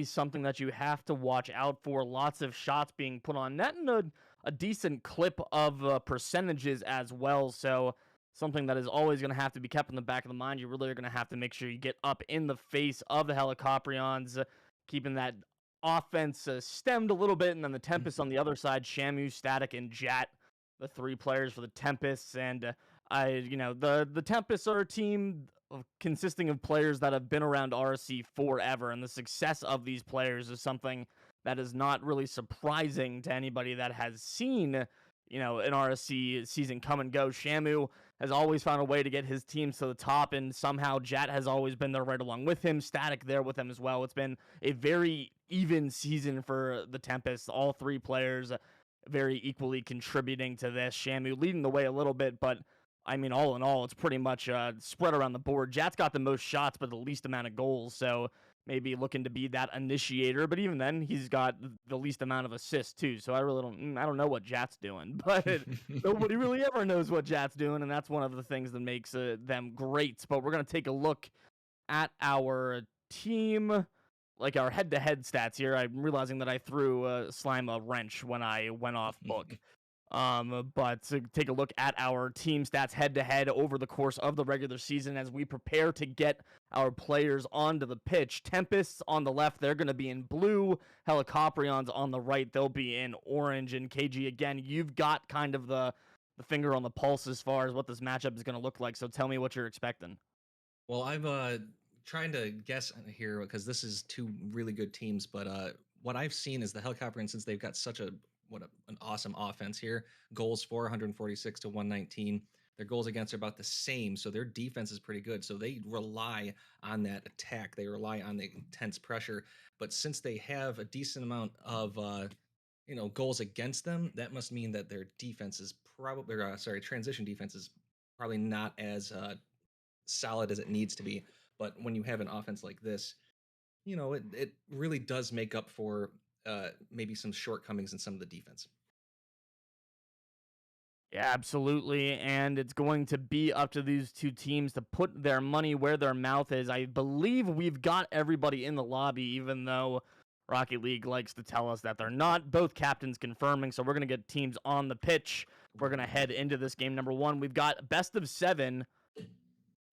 something that you have to watch out for. Lots of shots being put on net and a decent clip of percentages as well. So something that is always going to have to be kept in the back of the mind. You really are going to have to make sure you get up in the face of the Helicoprions, keeping that offense stemmed a little bit. And then the Tempests on the other side, Shamu, Static, and Jat, the three players for the Tempests. And the Tempests are a team consisting of players that have been around RSC forever, and the success of these players is something that is not really surprising to anybody that has seen, an RSC season come and go. Shamu has always found a way to get his teams to the top, and somehow Jat has always been there right along with him, Static there with him as well. It's been a very even season for the Tempests. All three players very equally contributing to this. Shamu leading the way a little bit, but I mean, all in all, it's pretty much spread around the board. Jat's got the most shots, but the least amount of goals, so maybe looking to be that initiator. But even then, he's got the least amount of assists too. So I don't know what Jat's doing, but nobody really ever knows what Jat's doing, and that's one of the things that makes them great. But we're gonna take a look at our team, like our head-to-head stats here. I'm realizing that I threw Slime a wrench when I went off book. But to take a look at our team stats head-to-head over the course of the regular season as we prepare to get our players onto the pitch. Tempests on the left, they're going to be in blue. Helicoprions on the right, they'll be in orange. And KG, again, you've got kind of the finger on the pulse as far as what this matchup is going to look like. So tell me what you're expecting. Well, I'm trying to guess here because this is two really good teams, but what I've seen is the Helicoprions, since they've got such an awesome offense here. Goals for 146 to 119. Their goals against are about the same, so their defense is pretty good. So they rely on that attack. They rely on the intense pressure. But since they have a decent amount of goals against them, that must mean that their defense is probably transition defense is probably not as solid as it needs to be. But when you have an offense like this, it really does make up for maybe some shortcomings in some of the defense. Yeah, absolutely. And it's going to be up to these two teams to put their money where their mouth is. I believe we've got everybody in the lobby, even though Rocket League likes to tell us that they're not. Both captains confirming, so we're going to get teams on the pitch. We're going to head into this game number one. We've got best of 7.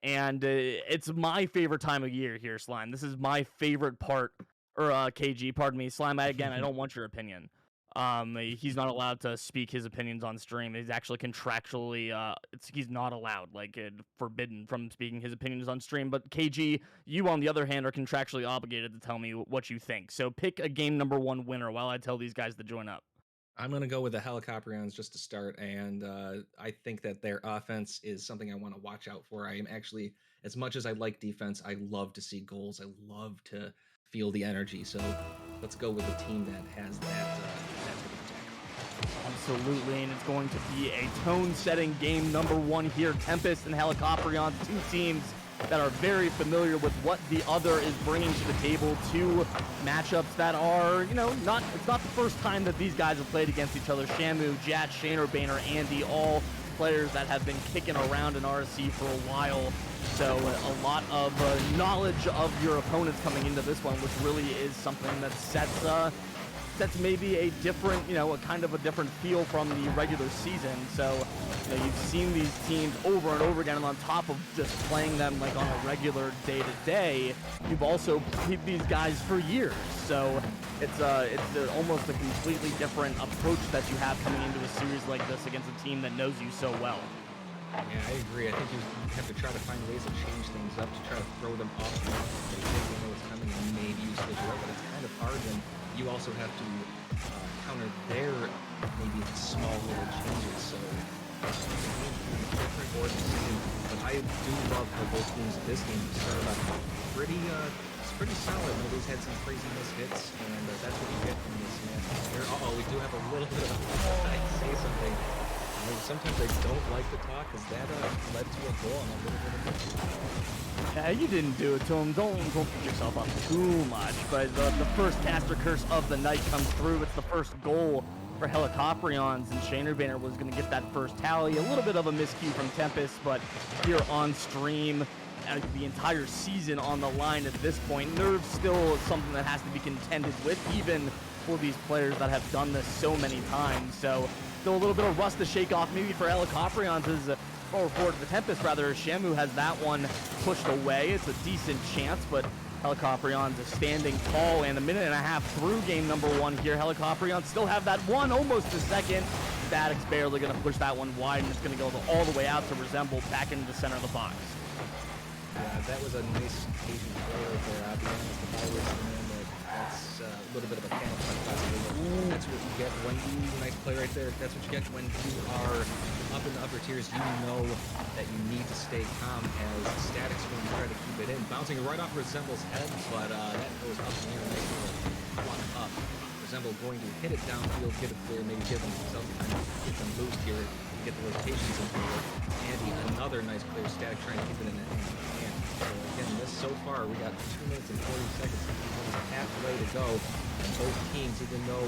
And it's my favorite time of year here, Slime. This is my favorite part, or KG, pardon me. Slime, I don't want your opinion. He's not allowed to speak his opinions on stream. He's actually contractually, he's not allowed, forbidden from speaking his opinions on stream. But KG, you on the other hand are contractually obligated to tell me what you think. So pick a game number one winner while I tell these guys to join up. I'm going to go with the Helicoprions just to start, and I think that their offense is something I want to watch out for. I am actually, as much as I like defense, I love to see goals. I love to feel the energy. So let's go with the team that has that attack. Absolutely, and it's going to be a tone-setting game number one here. Tempest and Helicoprions, two teams that are very familiar with what the other is bringing to the table. Two matchups that are, it's not the first time that these guys have played against each other. Shamu, Jat, Shaner, Boehner, Andy, all players that have been kicking around in RSC for a while. So a lot of knowledge of your opponents coming into this one, which really is something that sets maybe a different, a kind of a different feel from the regular season. So, you've seen these teams over and over again, and on top of just playing them like on a regular day-to-day, you've also played these guys for years. So it's almost a completely different approach that you have coming into a series like this against a team that knows you so well. Yeah, I agree. I think you have to try to find ways to change things up, to try to throw them off the mark. They know what's coming, and maybe you switch it up, but it's kind of hard when you also have to counter their maybe small little changes. So different or the same. But I do love how both teams this game started off pretty solid. Nobody's had some crazy missed hits, and that's what you get from this match. Here, we do have a little bit of I say something. Sometimes I don't like to talk because that led to a goal and a little bit of Yeah, you didn't do it to him. Don't put yourself up too much. But the first caster curse of the night comes through. It's the first goal for Helicoprions, and Shaner Boehner was going to get that first tally. A little bit of a miscue from Tempest, but here on stream, the entire season on the line at this point. Nerves still something that has to be contended with, even for these players that have done this so many times. So still a little bit of rust to shake off maybe for Helicoprions or for the Tempest rather. Shamu has that one pushed away. It's a decent chance, but Helicoprions is standing tall, and a minute and a half through game number 1 here. Helicoprions still have that one, almost a second. Static's barely going to push that one wide, and it's going to go all the way out to Resemble back into the center of the box. Yeah, that was a nice patient play right there. I'll be honest, if I was in there, that's a little bit of a panic punch possibly. That's what you get when you, nice play right there. That's what you get when you are up in the upper tiers. You know that you need to stay calm as Static's going to try to keep it in. Bouncing right off Resemble's head, but that goes up in the air. Nice little one up. Resemble going to hit it downfield, get it clear, maybe give them some time to get them boost here, get the rotations in here. Andy, another nice clear. Static trying to keep it in the hand. So again, this so far, we got 2 minutes and 40 seconds. Halfway to go. And both teams, even though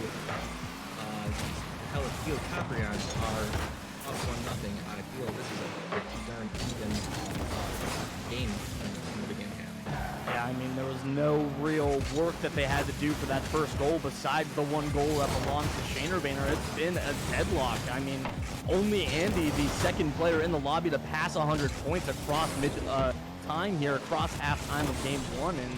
Helicoprions are up 1-0, I feel this is a pretty darn even game in the beginning half. Yeah, I mean, there was no real work that they had to do for that first goal besides the one goal that belongs to Shanerbaner. It's been a deadlock. I mean, only Andy, the second player in the lobby to pass 100 points across time here, across halftime of game 1, and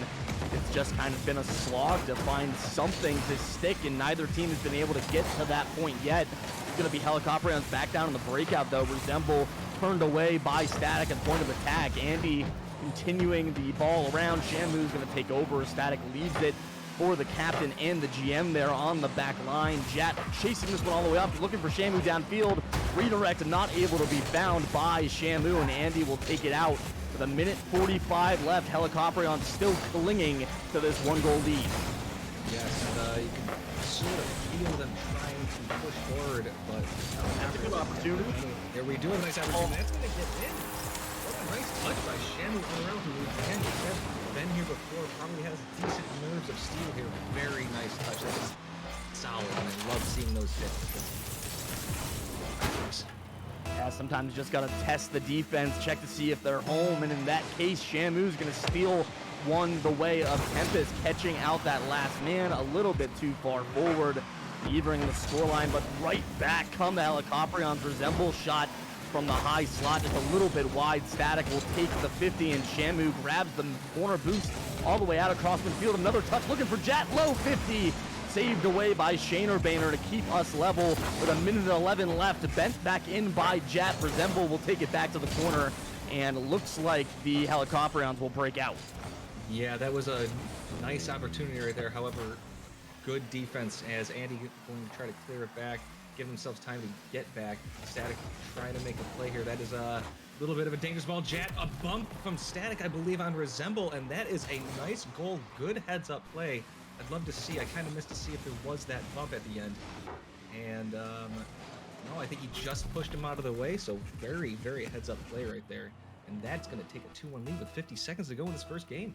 it's just kind of been a slog to find something to stick, and neither team has been able to get to that point yet. It's going to be Helicoprions back down in the breakout, though. Resemble turned away by Static at point of attack. Andy continuing the ball around. Shamu's going to take over. Static leaves it for the captain and the GM there on the back line. Jet chasing this one all the way up, looking for Shamu downfield. Redirect not able to be found by Shamu, and Andy will take it out with a minute 45 left. Helicoprions still clinging to this 1-goal lead. Yes, and you can sort of feel them trying to push forward, but good opportunity. There we do have a nice opportunity. That's going to get in. What a nice touch by Shamu around, who again has been here before, probably has decent nerves of steel here. Very nice touch. That is solid, and I love seeing those hits. Yeah, sometimes you just got to test the defense, check to see if they're home, and in that case, Shamu's going to steal one the way of Tempest, catching out that last man a little bit too far forward, evering the scoreline, but right back come the Helicoprions. Resemble shot from the high slot, just a little bit wide. Static will take the 50, and Shamu grabs the corner boost all the way out across midfield. Another touch, looking for Jat, low 50. Saved away by Shanerbaner to keep us level with a minute 11 left. Bent back in by Jet. Resemble will take it back to the corner, and looks like the Helicoprions will break out. Yeah, that was a nice opportunity right there. However, good defense as Andy going to try to clear it back, give themselves time to get back. Static trying to make a play here. That is a little bit of a dangerous ball. Jet, a bump from Static, I believe, on Resemble, and that is a nice goal. Good heads-up play. I'd love to see. I kind of missed to see if there was that bump at the end. And, no, I think he just pushed him out of the way, so very, very heads-up play right there. And that's going to take a 2-1 lead with 50 seconds to go in this first game.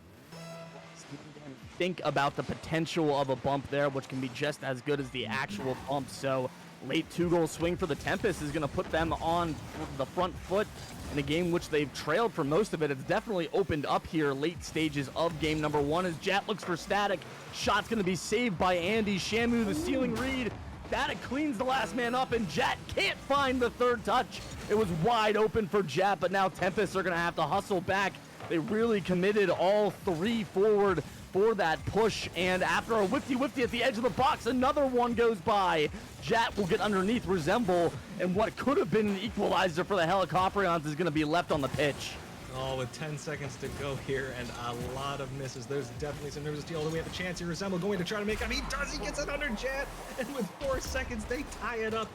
Think about the potential of a bump there, which can be just as good as the actual bump. So late 2-goal swing for the Tempest is going to put them on the front foot in a game which they've trailed for most of it. It's definitely opened up here late stages of game number 1 as Jat looks for Static. Shot's going to be saved by Andy. Shamu, the ceiling read. Static cleans the last man up, and Jat can't find the third touch. It was wide open for Jat, but now Tempests are going to have to hustle back. They really committed all 3 forward for that push, and after a whifty at the edge of the box, another one goes by. Jat will get underneath Resemble, and what could have been an equalizer for the Helicoprions is going to be left on the pitch. Oh, with 10 seconds to go here and a lot of misses. There's definitely some nervous deal. Although we have a chance here. Resemble going to try to make it. He does. He gets it under Jet. And with 4 seconds, they tie it up.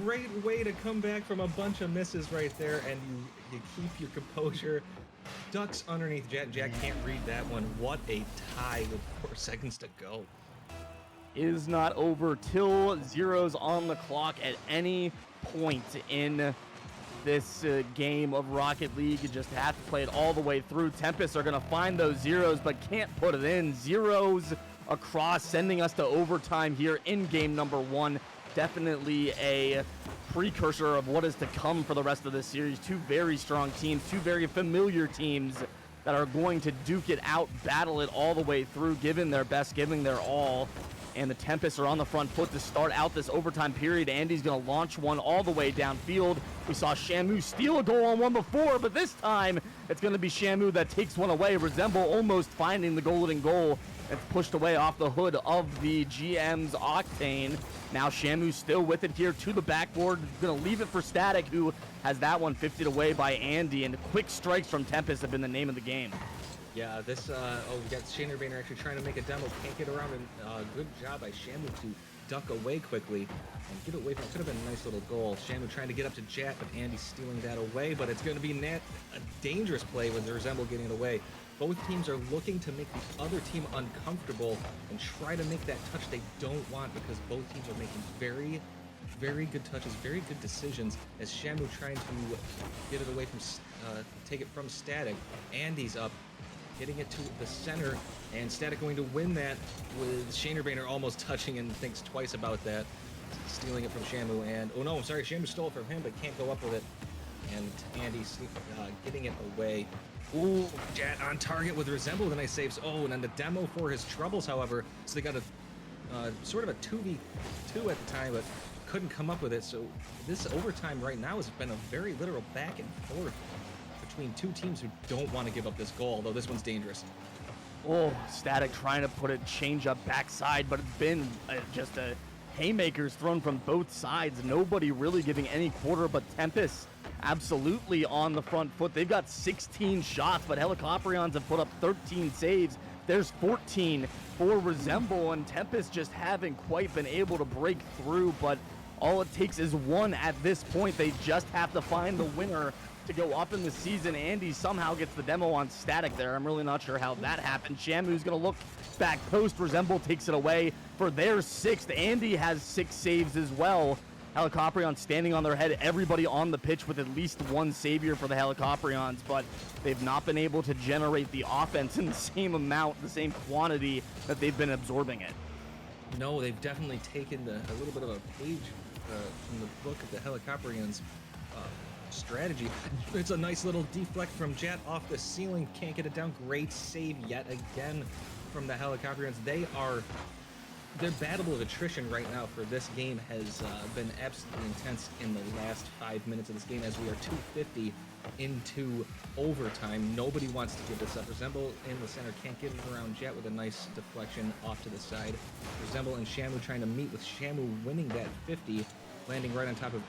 Great way to come back from a bunch of misses right there. And you keep your composure. Ducks underneath Jet. Jet can't read that one. What a tie with 4 seconds to go. Is not over till zeros on the clock at any point in this game of Rocket League. You just have to play it all the way through. Tempests are going to find those zeros, but can't put it in. Zeros across, sending us to overtime here in game number 1. Definitely a precursor of what is to come for the rest of this series. 2 very strong teams, 2 very familiar teams that are going to duke it out, battle it all the way through, giving their best, giving their all. And the Tempests are on the front foot to start out this overtime period. Andy's going to launch one all the way downfield. We saw Shamu steal a goal on one before, but this time it's going to be Shamu that takes one away. Resemble almost finding the golden goal. It's pushed away off the hood of the GM's Octane. Now Shamu still with it here to the backboard. Going to leave it for Static, who has that one 50'd away by Andy. And quick strikes from Tempest have been the name of the game. Yeah, this, we got Shaner Banner actually trying to make a demo, can't get around, and good job by Shamu to duck away quickly and get away from, could have been a nice little goal. Shamu trying to get up to Jat, but Andy stealing that away, but it's going to be a dangerous play with Resemble getting it away. Both teams are looking to make the other team uncomfortable and try to make that touch they don't want, because both teams are making very, very good touches, very good decisions, as Shamu trying to get it away from, take it from Static. Andy's up, getting it to the center, and Static going to win that with Shaner Banner almost touching and thinks twice about that, stealing it from Shamu, and oh no, I'm sorry, Shamu stole it from him, but can't go up with it, and Andy's getting it away. Ooh, Jat on target with Resemble, the nice saves. Oh, and then the demo for his troubles, however, so they got a sort of a 2v2 at the time, but couldn't come up with it, so this overtime right now has been a very literal back and forth between two teams who don't want to give up this goal, though this one's dangerous. Oh, Static trying to put a change up backside, but it's been just a haymakers thrown from both sides. Nobody really giving any quarter, but Tempest absolutely on the front foot. They've got 16 shots, but Helicoprions have put up 13 saves. There's 14 for Resemble, and Tempest just haven't quite been able to break through, but all it takes is one at this point. They just have to find the winner to go up in the season. Andy somehow gets the demo on Static there. I'm really not sure how that happened. Shamu's gonna look back post. Resemble takes it away for their 6th. Andy has 6 saves as well. Helicoprions standing on their head. Everybody on the pitch with at least one savior for the Helicoprions, but they've not been able to generate the offense in the same amount, the same quantity that they've been absorbing it. No, they've definitely taken a little bit of a page from the book of the Helicoprions strategy. It's a nice little deflect from Jet off the ceiling, can't get it down. Great save yet again from the Helicoprions. Their battle of attrition right now for this game has been absolutely intense in the last 5 minutes of this game, as we are 2:50 into overtime. Nobody wants to give this up. Resemble in the center can't get it around Jet with a nice deflection off to the side. Resemble and Shamu trying to meet, with Shamu winning that 50, landing right on top of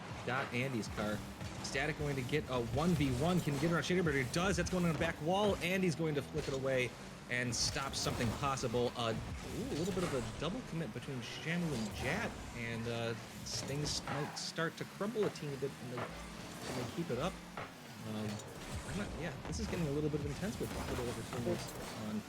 Andy's car. Static going to get a 1v1, can get around Shader, but he does. That's going on the back wall. Andy's going to flip it away and stop something possible. A little bit of a double commit between Shamu and Jat, and things might start to crumble a teeny bit when they keep it up. This is getting a little bit intense with a little over 2 minutes on.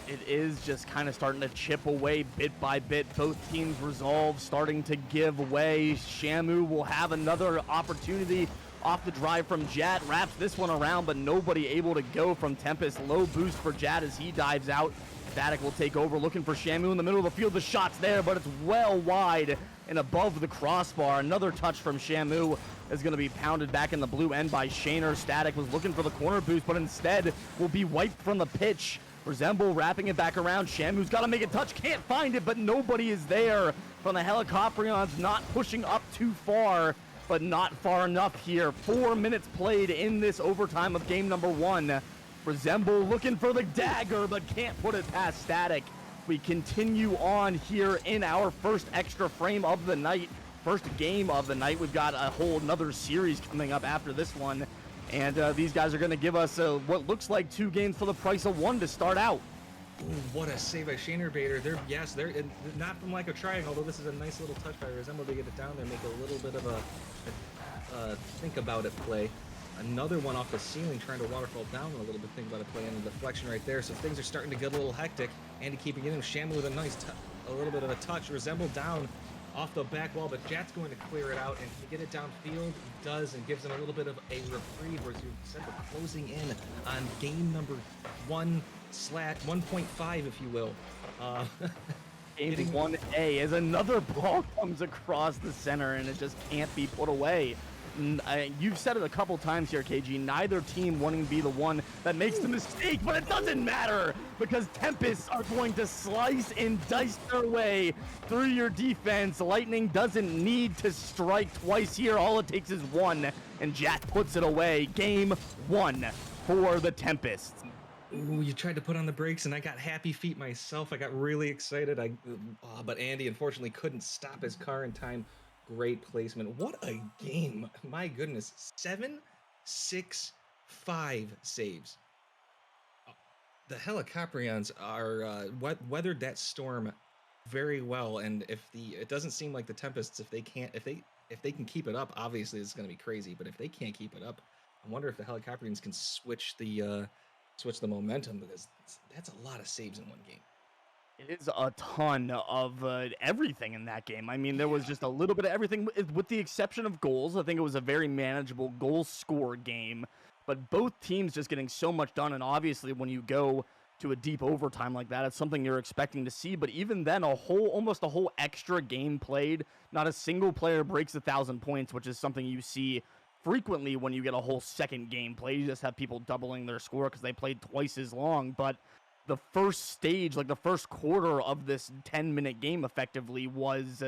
It is just kind of starting to chip away bit by bit. Both teams' resolve starting to give way. Shamu will have another opportunity off the drive from Jat. Wraps this one around, but nobody able to go from Tempest. Low boost for Jat as he dives out. Static will take over, looking for Shamu in the middle of the field. The shot's there, but it's well wide and above the crossbar. Another touch from Shamu is going to be pounded back in the blue end by Shaner. Static was looking for the corner boost, but instead will be wiped from the pitch. Resemble wrapping it back around. Shamu's got to make a touch, can't find it, but nobody is there from the Helicoprions. Not pushing up too far, but not far enough here. 4 minutes played in this overtime of game number 1. Resemble looking for the dagger, but can't put it past Static. We continue on here in our first extra frame of the night, first game of the night. We've got a whole another series coming up after this one. And these guys are going to give us what looks like 2 games for the price of 1 to start out. Ooh, what a save by Shaner Bader. They're not from like a trying, although this is a nice little touch by Resemble to get it down there, make a little bit of a think about it play. Another one off the ceiling, trying to waterfall down a little bit, think about it play, and the deflection right there. So things are starting to get a little hectic. Andy keeping it in. Shamu with a nice, a little bit of a touch. Resemble down off the back wall, but Jat's going to clear it out, and to get it downfield, he does, and gives him a little bit of a reprieve, where you said we're closing in on game number 1/1.5, if you will. Game 1A as another ball comes across the center, and it just can't be put away. you've said it a couple times here, KG, neither team wanting to be the one that makes the mistake, but it doesn't matter because Tempests are going to slice and dice their way through your defense. Lightning doesn't need to strike twice here. All it takes is one, and Jack puts it away. Game 1 for the Tempests. Ooh, you tried to put on the brakes, and I got happy feet myself. I got really excited. But Andy unfortunately couldn't stop his car in time. Great placement. What a game. My goodness. 7, 6, 5 saves. The Helicoprions are weathered that storm very well, and it doesn't seem like the Tempests, if they can keep it up, obviously it's going to be crazy, but if they can't keep it up, I wonder if the Helicoprions can switch the momentum, because that's a lot of saves in one game. It is a ton of everything in that game. I mean, there was just a little bit of everything, with the exception of goals. I think it was a very manageable goal score game, but both teams just getting so much done. And obviously, when you go to a deep overtime like that, it's something you're expecting to see. But even then, almost a whole extra game played. Not a single player breaks 1,000 points, which is something you see frequently when you get a whole second game play. You just have people doubling their score because they played twice as long. But the first stage, like the first quarter of this 10-minute game effectively, was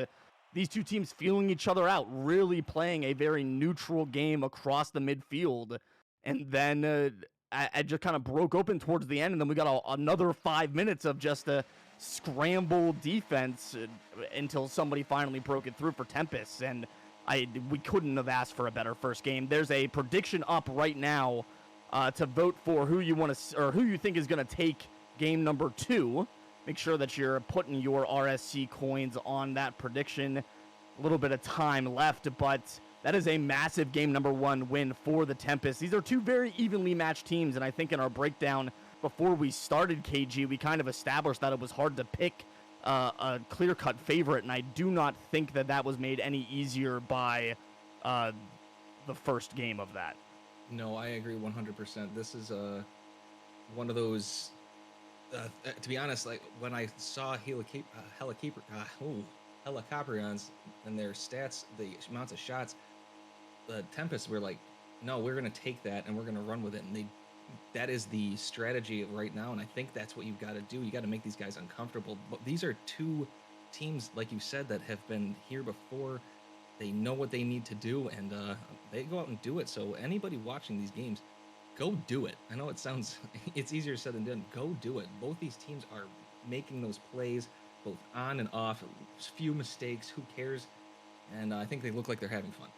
these two teams feeling each other out, really playing a very neutral game across the midfield. And then I just kind of broke open towards the end, and then we got another 5 minutes of just a scramble defense until somebody finally broke it through for Tempests. And we couldn't have asked for a better first game. There's a prediction up right now to vote for who you want to, or who you think is going to take game number 2. Make sure that you're putting your RSC coins on that prediction. A little bit of time left, but that is a massive game number 1 win for the Tempests. These are two very evenly matched teams, and I think in our breakdown before we started, KG, we kind of established that it was hard to pick a clear-cut favorite, and I do not think that was made any easier by the first game of that. No, I agree 100%. This is one of those. To be honest, like when I saw Helicoprions and their stats, the amounts of shots, the Tempests were like, no, we're going to take that and we're going to run with it. And that is the strategy right now. And I think that's what you've got to do. You got to make these guys uncomfortable. But these are two teams, like you said, that have been here before. They know what they need to do, and they go out and do it. So anybody watching these games, go do it. I know it's easier said than done. Go do it. Both these teams are making those plays, both on and off. Few mistakes. Who cares? And I think they look like they're having fun.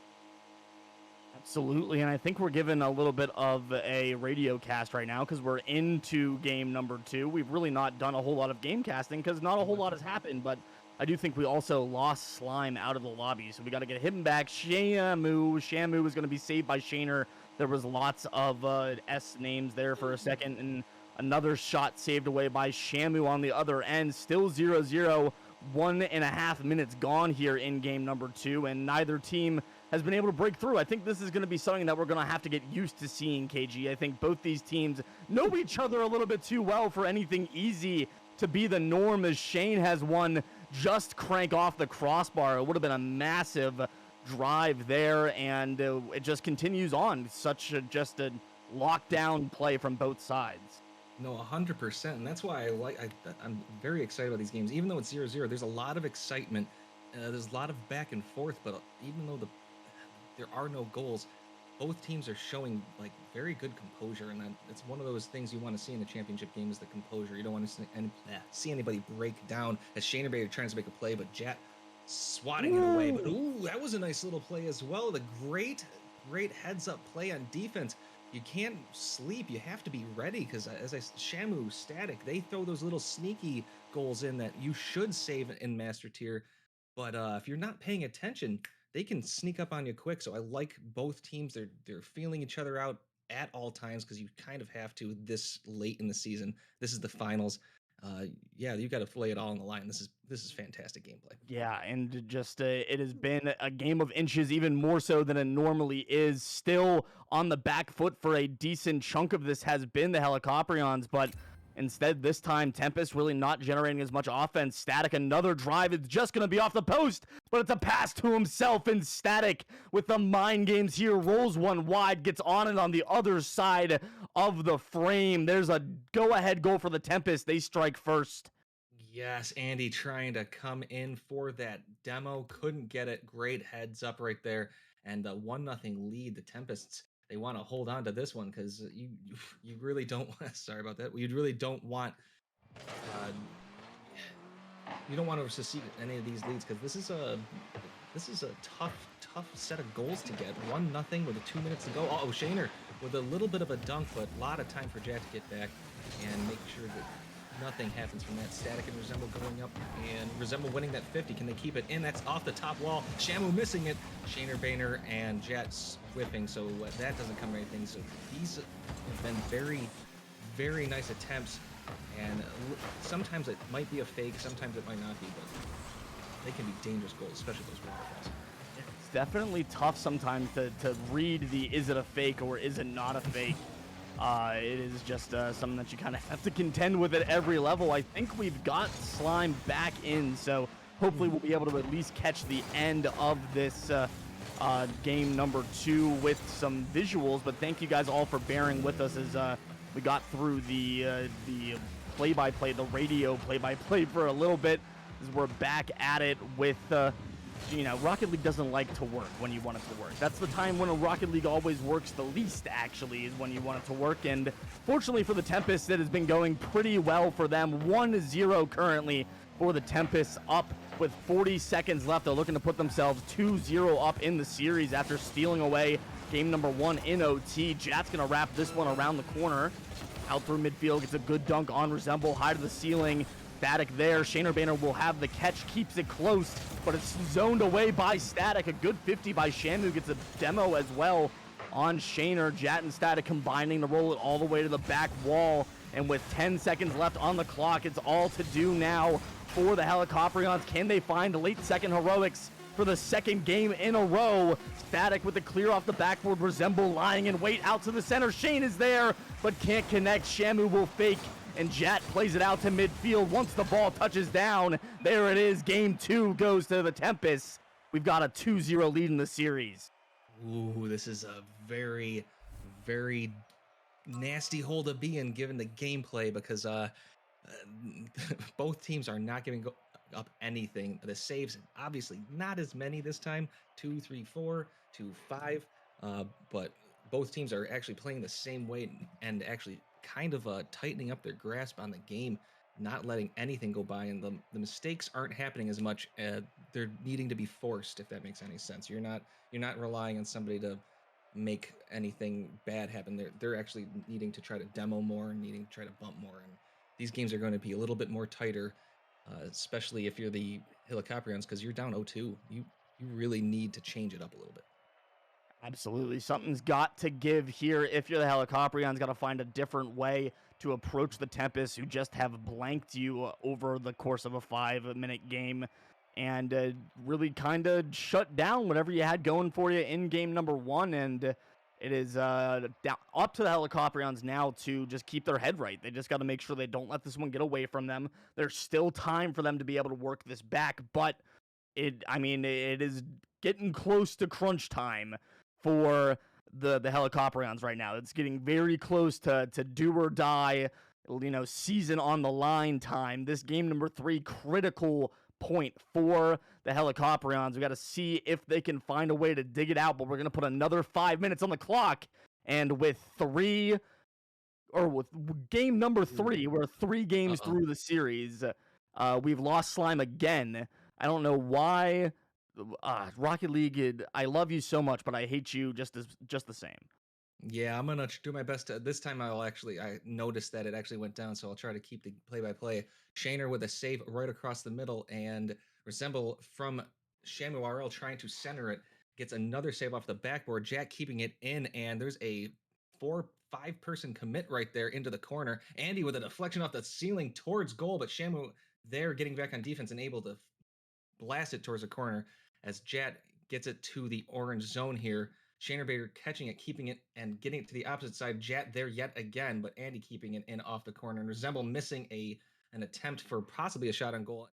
Absolutely, and I think we're given a little bit of a radio cast right now because we're into game number 2. We've really not done a whole lot of game casting because not a whole lot has happened, but I do think we also lost Slime out of the lobby, so we got to get him back. Shamu is going to be saved by Shaner. There was lots of S names there for a second, and another shot saved away by Shamu on the other end. Still 0-0, 1.5 minutes gone here in game number 2, and neither team has been able to break through. I think this is going to be something that we're going to have to get used to seeing, KG. I think both these teams know each other a little bit too well for anything easy to be the norm, as Shane has won just crank off the crossbar. It would have been a massive drive there, and it just continues on. Just a lockdown play from both sides. No, 100%, and that's why I'm very excited about these games. Even though it's 0-0, there's a lot of excitement. There's a lot of back and forth, but even though there are no goals, both teams are showing like very good composure, and it's one of those things you want to see in the championship game is the composure. You don't want to see anybody break down, as Shaner Bader tries to make a play, but Jet swatting it away. But that was a nice little play as well. The great heads up play on defense. You can't sleep. You have to be ready, because Shamu, Static, they throw those little sneaky goals in that you should save in Master Tier. But if you're not paying attention, they can sneak up on you quick. So I like both teams. They're feeling each other out at all times, because you kind of have to this late in the season. This is the finals. You got to lay it all on the line. This is fantastic gameplay. Yeah, and just it has been a game of inches, even more so than it normally is. Still on the back foot for a decent chunk of this has been the Helicoprions, but Instead, this time, Tempest really not generating as much offense. Static, another drive. It's just going to be off the post, but it's a pass to himself. And Static, with the mind games here, rolls one wide, gets on it on the other side of the frame. There's a go-ahead goal for the Tempest. They strike first. Yes, Andy trying to come in for that demo. Couldn't get it. Great heads up right there. And the 1-0 lead, the Tempests, they want to hold on to this one because you really don't want, sorry about that. You really don't want uh, you don't want to secede any of these leads because this is a tough set of goals to get. 1-0 with 2 minutes to go. Oh, Shaner with a little bit of a dunk, but a lot of time for Jack to get back and make sure that nothing happens from that. Static and Resemble going up, and Resemble winning that 50. Can they keep it in? That's off the top wall. Shamu missing it. Shaner, Boehner, and Jets whipping, so that doesn't come to anything. So these have been very, very nice attempts, and sometimes it might be a fake, sometimes it might not be, but they can be dangerous goals, especially those waterfalls. It's definitely tough sometimes to read the is it a fake or is it not a fake. It is just something that you kind of have to contend with at every level. I think we've got Slime back in, so hopefully we'll be able to at least catch the end of this game number 2 with some visuals. But thank you guys all for bearing with us as we got through the play-by-play, the radio play-by-play for a little bit, as we're back at it with Rocket League doesn't like to work when you want it to work. That's the time when a Rocket League always works the least, actually, is when you want it to work. And fortunately for the Tempests, it has been going pretty well for them. 1-0 currently for the Tempests, up with 40 seconds left. They're looking to put themselves 2-0 up in the series after stealing away game number 1 in OT. Jat's going to wrap this one around the corner. Out through midfield, gets a good dunk on Resemble, high to the ceiling. Static there. Shaner Boehner will have the catch, keeps it close, but it's zoned away by Static. A good 50 by Shamu, gets a demo as well on Shaner. Jat and Static combining to roll it all the way to the back wall. And with 10 seconds left on the clock, it's all to do now for the Helicoprions. Can they find late second heroics for the second game in a row? Static with the clear off the backboard. Resemble lying in wait out to the center. Shane is there, but can't connect. Shamu will fake, and Jat plays it out to midfield. Once the ball touches down, there it is. Game 2 goes to the Tempests. We've got a 2-0 lead in the series. Ooh, this is a very, very nasty hole to be in given the gameplay because both teams are not giving up anything. The saves, obviously not as many this time, 2, 3, 4 to 5, but both teams are actually playing the same way and actually kind of tightening up their grasp on the game, not letting anything go by, and the mistakes aren't happening as much. They're needing to be forced, if that makes any sense. You're not relying on somebody to make anything bad happen. They're actually needing to try to demo more, needing to try to bump more, and these games are going to be a little bit more tighter, especially if you're the Helicoprions, because you're down 0-2. You really need to change it up a little bit. Absolutely. Something's got to give here. If you're the Helicoprions, got to find a different way to approach the Tempests, who just have blanked you over the course of a 5-minute game, and really kind of shut down whatever you had going for you in game number 1. And it is up to the Helicoprions now to just keep their head right. They just got to make sure they don't let this one get away from them. There's still time for them to be able to work this back, but it is getting close to crunch time for the Helicoprions right now. It's getting very close to do or die, season on the line time. This game number 3, critical point for the Helicoprions. We got to see if they can find a way to dig it out, but we're going to put another 5 minutes on the clock. And with game number 3, we're 3 games through the series. We've lost Slime again. I don't know why. Rocket League, I love you so much, but I hate you just the same. Yeah, I'm gonna do my best. This time I noticed that it actually went down, so I'll try to keep the play-by-play. Shaner with a save right across the middle, and Resemble from Shamu RL trying to center it, gets another save off the backboard. Jack keeping it in, and there's a 4-5 person commit right there into the corner. Andy with a deflection off the ceiling towards goal, but Shamu there getting back on defense and able to blast it towards the corner as Jat gets it to the orange zone here. Shayner Bader catching it, keeping it, and getting it to the opposite side. Jat there yet again, but Andy keeping it in off the corner. And Resemble missing an attempt for possibly a shot on goal.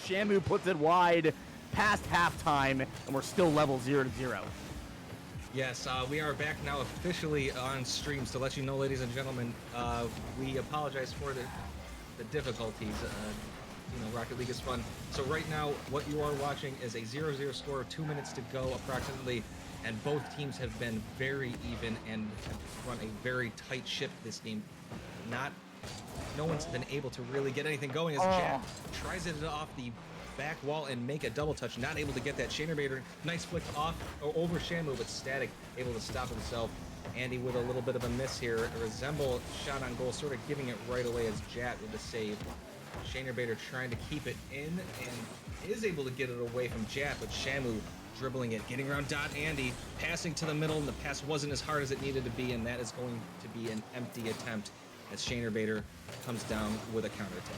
Shamu puts it wide past halftime, and we're still level 0-0. Yes, we are back now officially on streams to let you know, ladies and gentlemen. We apologize for the difficulties. Rocket League is fun. So right now, what you are watching is a 0-0 score, 2 minutes to go approximately, and both teams have been very even and have run a very tight ship this game. No one's been able to really get anything going as Jack tries it off the back wall and make a double touch, not able to get that. Shayner Bader, nice flick off or over Shamu, but Static able to stop himself. Andy with a little bit of a miss here. Resemble shot on goal, sort of giving it right away as Jat with the save. Shayner Bader trying to keep it in and is able to get it away from Jat, but Shamu dribbling it, getting around Dot Andy, passing to the middle, and the pass wasn't as hard as it needed to be, and that is going to be an empty attempt as Shayner Bader comes down with a counterattack.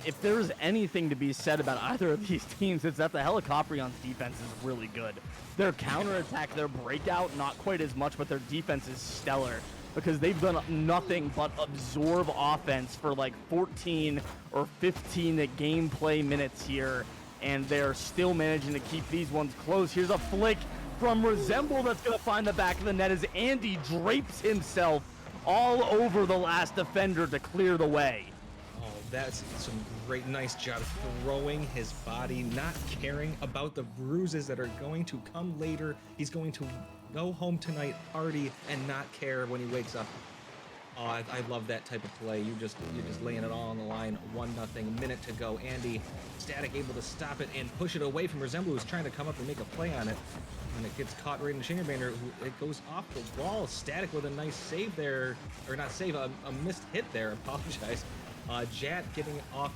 If there's anything to be said about either of these teams, it's that the Helicoprions defense is really good. Their counterattack, their breakout, not quite as much, but their defense is stellar because they've done nothing but absorb offense for like 14 or 15 gameplay minutes here, and they're still managing to keep these ones close. Here's a flick from Resemble that's going to find the back of the net as Andy drapes himself all over the last defender to clear the way. Oh, that's some great, nice job throwing his body, not caring about the bruises that are going to come later. He's going to go home tonight, party, and not care when he wakes up. Oh, I love that type of play. You're just laying it all on the line. 1-0, minute to go. Andy, Static able to stop it and push it away from Resemble, who's trying to come up and make a play on it. And it gets caught right in Shayner Bader, who it goes off the wall. Static with a nice save there, or not save, a missed hit there. Apologize. Jat getting off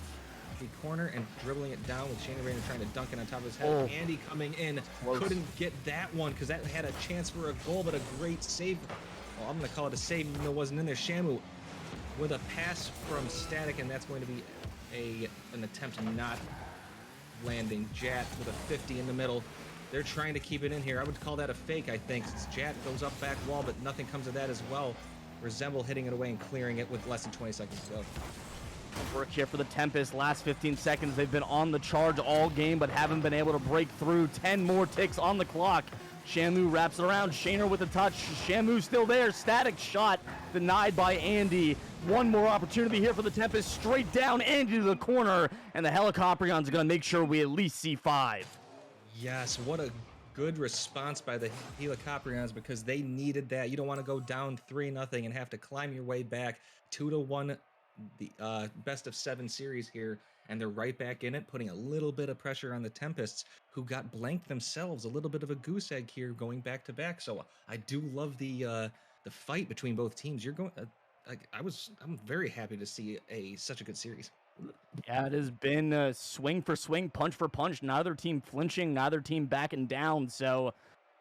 the corner and dribbling it down with Shayner Bader trying to dunk it on top of his head. Andy coming in, couldn't get that one because that had a chance for a goal, but a great save. Well, I'm going to call it a save even though it wasn't in there. Shamu with a pass from Static, and that's going to be an attempt not landing. Jat with a 50 in the middle. They're trying to keep it in here. I would call that a fake, I think, since Jat goes up back wall, but nothing comes of that as well. Resemble hitting it away and clearing it with less than 20 seconds to go. Work here for the Tempests. Last 15 seconds. They've been on the charge all game, but haven't been able to break through. 10 more ticks on the clock. Shamu wraps it around. Shayner with a touch. Shamu still there. Static shot denied by Andy. One more opportunity here for the Tempest. Straight down Andy to the corner, and the Helicoprions are going to make sure we at least see 5. Yes, what a good response by the Helicoprions because they needed that. You don't want to go down 3-0 and have to climb your way back. 2-1, the best of 7 series here. and they're right back in it, putting a little bit of pressure on the Tempests, who got blanked themselves. A little bit of a goose egg here, going back to back. So I do love the fight between both teams. You're going. I'm very happy to see such a good series. Yeah, it has been swing for swing, punch for punch. Neither team flinching, neither team backing down. So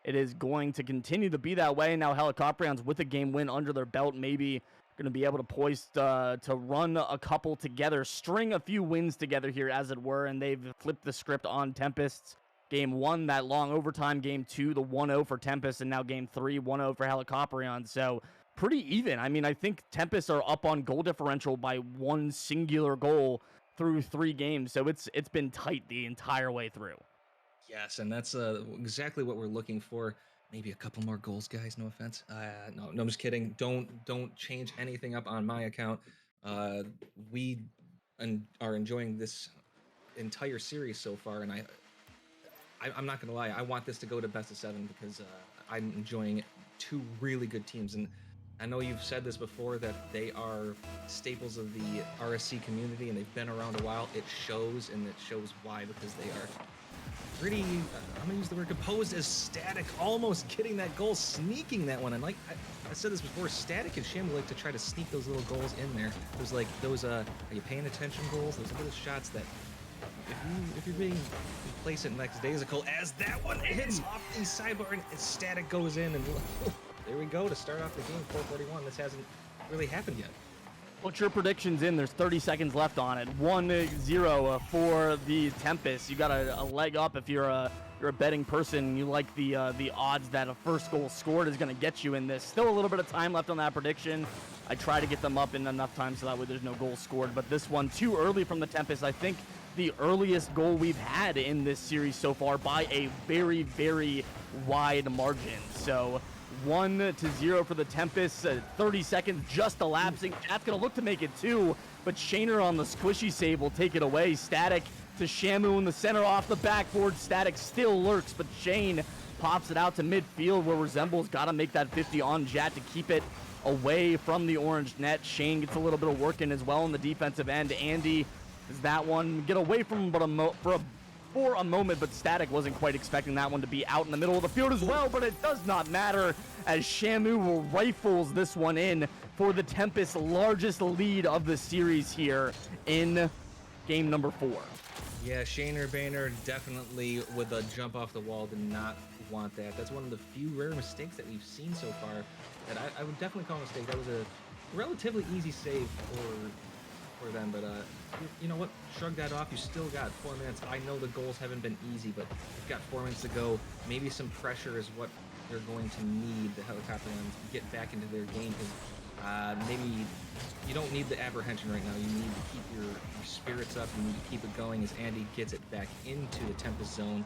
it is going to continue to be that way. Now, Helicoprions with a game win under their belt, maybe going to be able to poise to run a couple together, string a few wins together here, as it were. And they've flipped the script on Tempests. Game 1, that long overtime. Game 2, the 1-0 for Tempest. And now Game 3, 1-0 for Helicoprions. So pretty even. I mean, I think Tempests are up on goal differential by one singular goal through 3 games. So it's been tight the entire way through. Yes, and that's exactly what we're looking for. Maybe a couple more goals, guys. No offense. No, I'm just kidding. Don't change anything up on my account. We are enjoying this entire series so far, and I'm not gonna lie. I want this to go to best of 7 because I'm enjoying 2 really good teams, and I know you've said this before that they are staples of the RSC community, and they've been around a while. It shows, and it shows why, because they are pretty, I'm gonna use the word composed as Static, almost getting that goal, sneaking that one. And like I said this before, Static and Shamu like to try to sneak those little goals in there. There's like those, are you paying attention goals? Those little shots that if you're being complacent next day, as that one hits off the sidebar and Static goes in, and there we go to start off the game, 4:41. This hasn't really happened yet. What's your predictions in? There's 30 seconds left on it. 1-0 for the Tempests. You got a leg up if you're a betting person. You like the odds that a first goal scored is going to get you in this. Still a little bit of time left on that prediction. I try to get them up in enough time so that way there's no goal scored. But this one too early from the Tempests. I think the earliest goal we've had in this series so far by a very, very wide margin. So 1-0 for the Tempests. 30 seconds just elapsing. That's going to look to make it 2, but Shaner on the squishy save will take it away. Static to Shamu in the center off the backboard. Static still lurks, but Shane pops it out to midfield where Resemble's got to make that 50 on Jat to keep it away from the orange net. Shane gets a little bit of work in as well on the defensive end. Andy does that one get away from him, but for a moment, but Static wasn't quite expecting that one to be out in the middle of the field as well, but it does not matter as Shamu rifles this one in for the Tempest's largest lead of the series here in game number 4. Yeah, Shaner Boehner definitely with a jump off the wall did not want that. That's one of the few rare mistakes that we've seen so far that I would definitely call a mistake. That was a relatively easy save for them, but you know what? Shrug that off. You still got 4 minutes. I know the goals haven't been easy, but you've got 4 minutes to go. Maybe some pressure is what they're going to need, the Helicoprions, to get back into their game, because maybe you don't need the apprehension right now. You need to keep your spirits up. You need to keep it going as Andy gets it back into the Tempest zone.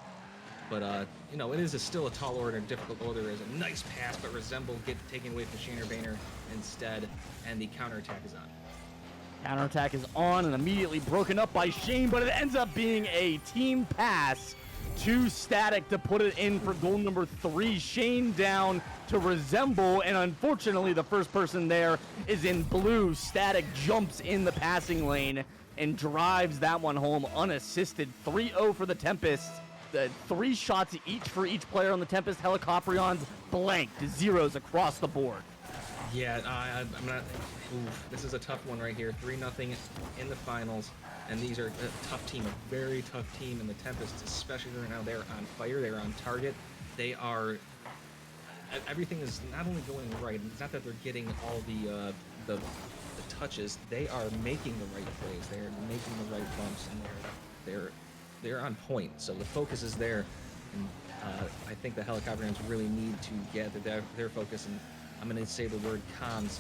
But, you know, it is still a tall order, difficult order. There's a nice pass, but Resemble gets taken away from Shaner Boehner instead, and the counterattack is on. Counterattack is on and immediately broken up by Shane, but it ends up being a team pass to Static to put it in for goal number 3. Shane down to Resemble, and unfortunately the first person there is in blue. Static jumps in the passing lane and drives that one home unassisted. 3-0 for the Tempest. 3 shots each for each player on the Tempest. Helicoprions blanked, 0s across the board. Yeah, I'm not. Oof, this is a tough one right here. 3-0 in the finals, and these are a tough team, a very tough team. And the Tempests, especially right now, they're on fire. They're on target. They are. Everything is not only going right. It's not that they're getting all the touches. They are making the right plays. They're making the right bumps, and they're on point. So the focus is there, and I think the Helicoprions really need to get their focus. And I'm going to say the word comms.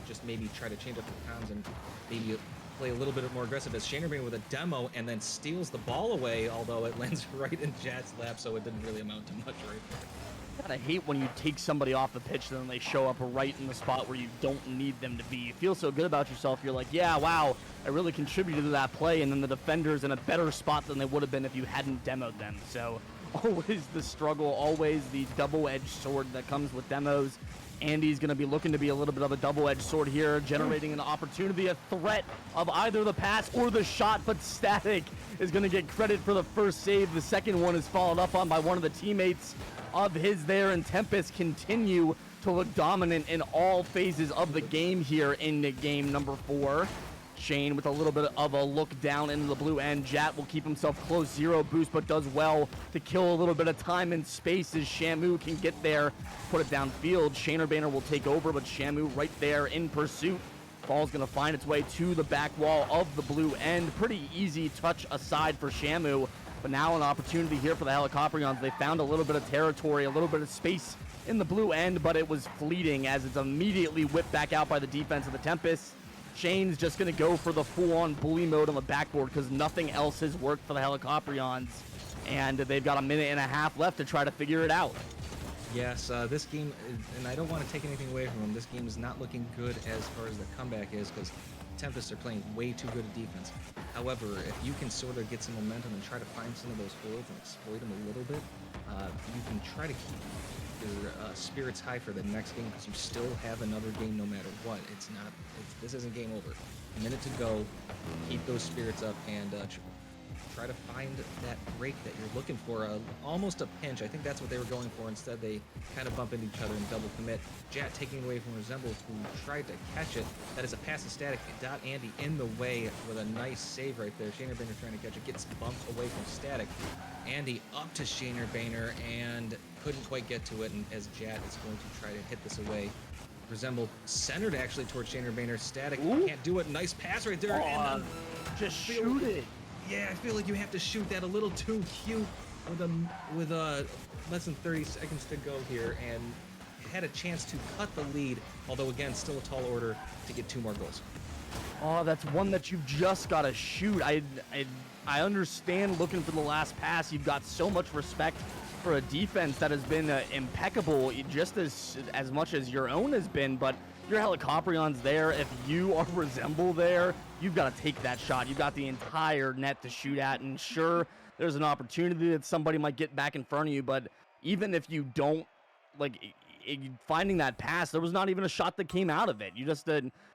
Just maybe try to change up the comms and maybe play a little bit more aggressive as Shaner Boehner with a demo and then steals the ball away, although it lands right in Jat's lap, so it didn't really amount to much right there. I hate when you take somebody off the pitch and then they show up right in the spot where you don't need them to be. You feel so good about yourself. You're like, yeah, wow, I really contributed to that play, and then the defender's in a better spot than they would have been if you hadn't demoed them. So always the struggle, always the double-edged sword that comes with demos. Andy's going to be looking to be a little bit of a double-edged sword here, generating an opportunity, a threat of either the pass or the shot, but Static is going to get credit for the first save. The second one is followed up on by one of the teammates of his there, and Tempests continue to look dominant in all phases of the game here in game number 4. Shane with a little bit of a look down into the blue end. Jat will keep himself close, 0 boost, but does well to kill a little bit of time and space as Shamu can get there, put it downfield. Shaner will take over, but Shamu right there in pursuit. Ball's gonna find its way to the back wall of the blue end. Pretty easy touch aside for Shamu, but now an opportunity here for the Helicoprions. They found a little bit of territory, a little bit of space in the blue end, but it was fleeting as it's immediately whipped back out by the defense of the Tempests. Shane's just going to go for the full-on bully mode on the backboard because nothing else has worked for the Helicoprions. And they've got a minute and a half left to try to figure it out. Yes, this game, and I don't want to take anything away from them, this game is not looking good as far as the comeback is because Tempests are playing way too good a defense. However, if you can sort of get some momentum and try to find some of those holes and exploit them a little bit, you can try to keep your spirits high for the next game because you still have another game no matter what. This isn't game over. A minute to go. Keep those spirits up and try to find that break that you're looking for. Almost a pinch. I think that's what they were going for. Instead, they kind of bump into each other and double commit. Jat taking away from Resemble, who tried to catch it. That is a pass to Static. Dot Andy in the way with a nice save right there. Shaner Bainer trying to catch it. Gets bumped away from Static. Andy up to Shaner Bainer and couldn't quite get to it. And as Jat is going to try to hit this away, Resemble centered actually towards Shaner Bainer. Static can't do it. Nice pass right there. And just shoot it. Yeah, I feel like you have to shoot that a little too cute with less than 30 seconds to go here, and had a chance to cut the lead, although again, still a tall order to get 2 more goals. Oh, that's one that you've just got to shoot. I understand looking for the last pass. You've got so much respect for a defense that has been impeccable, just as much as your own has been, but your Helicoprions there, if you are Resemble there, you've got to take that shot. You've got the entire net to shoot at, and sure, there's an opportunity that somebody might get back in front of you, but even if you don't, finding that pass, there was not even a shot that came out of it. You just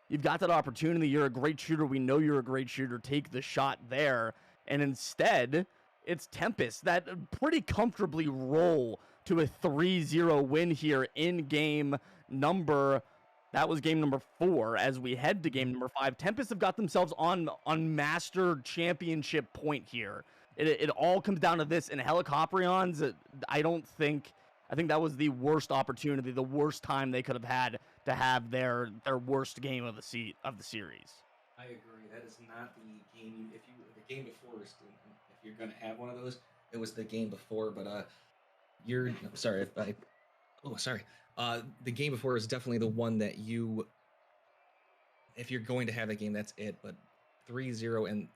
you've got that opportunity. You're a great shooter. We know you're a great shooter. Take the shot there, and instead, it's Tempests that pretty comfortably roll to a 3-0 win here in game number. That was game number 4. As we head to game number 5, Tempests have got themselves on master championship point here. It all comes down to this. And Helicoprions, I think that was the worst opportunity, the worst time they could have had to have their worst game of the series. I agree. That is not the game. The game before, if you're gonna have one of those, it was the game before. But the game before is definitely the one that if you're going to have a game, that's it. But 3-0 and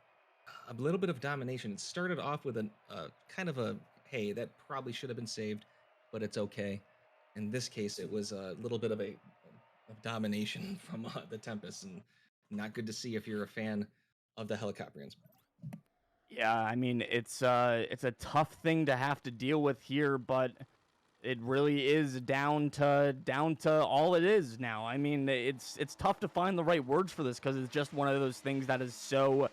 a little bit of domination. It started off with a kind of a, hey, that probably should have been saved, but it's okay. In this case, it was a little bit of domination from the Tempests, and not good to see if you're a fan of the Helicoprions. Yeah, I mean, it's a tough thing to have to deal with here, but it really is down to all it is now. I mean, it's tough to find the right words for this because it's just one of those things that is so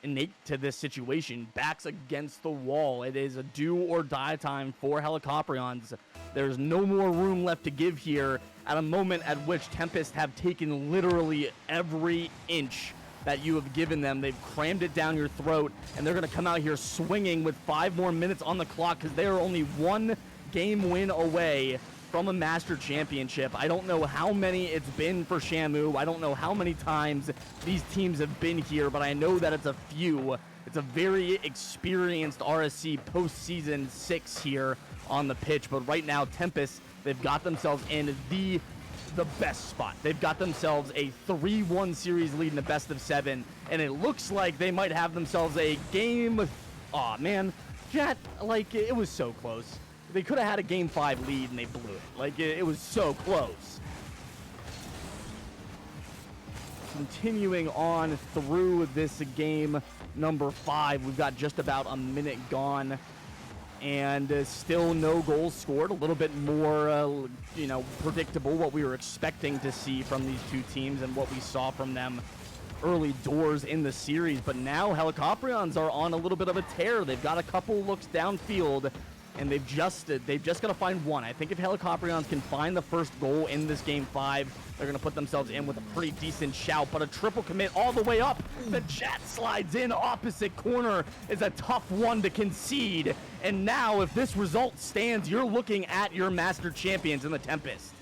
innate to this situation. Backs against the wall. It is a do or die time for Helicoprions. There's no more room left to give here at a moment at which Tempests have taken literally every inch that you have given them. They've crammed it down your throat, and they're going to come out here swinging with 5 more minutes on the clock because they are only 1 game win away from a Master Championship. I don't know how many it's been for Shamu. I don't know how many times these teams have been here, but I know that it's a few. It's a very experienced RSC postseason 6 here on the pitch, but right now, Tempests, they've got themselves in the best spot. They've got themselves a 3-1 series lead in the best of 7, and it looks like they might have themselves a game. Aw, man, Jet, it was so close. They could have had a game 5 lead and they blew it. It was so close. Continuing on through this game number 5, we've got just about a minute gone. and still no goals scored. A little bit more, predictable what we were expecting to see from these two teams and what we saw from them early doors in the series. But now Helicoprions are on a little bit of a tear. They've got a couple looks downfield, and they've just got to find one. I think if Helicoprions can find the first goal in this game 5, they're going to put themselves in with a pretty decent shout. But a triple commit all the way up. The Jet slides in opposite corner is a tough one to concede. And now if this result stands, you're looking at your master champions in the Tempest.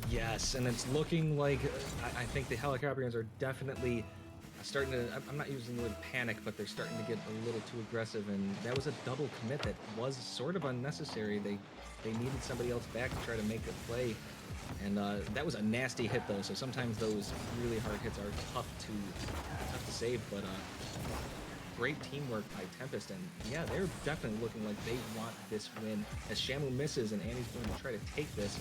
Yes, and it's looking like I think the Helicoprions are definitely starting to, I'm not using the word panic, but they're starting to get a little too aggressive, and that was a double commit that was sort of unnecessary. They needed somebody else back to try to make a play, and that was a nasty hit though, so sometimes those really hard hits are tough to save, but great teamwork by Tempest, and yeah, they're definitely looking like they want this win, as Shamu misses and Andy's going to try to take this.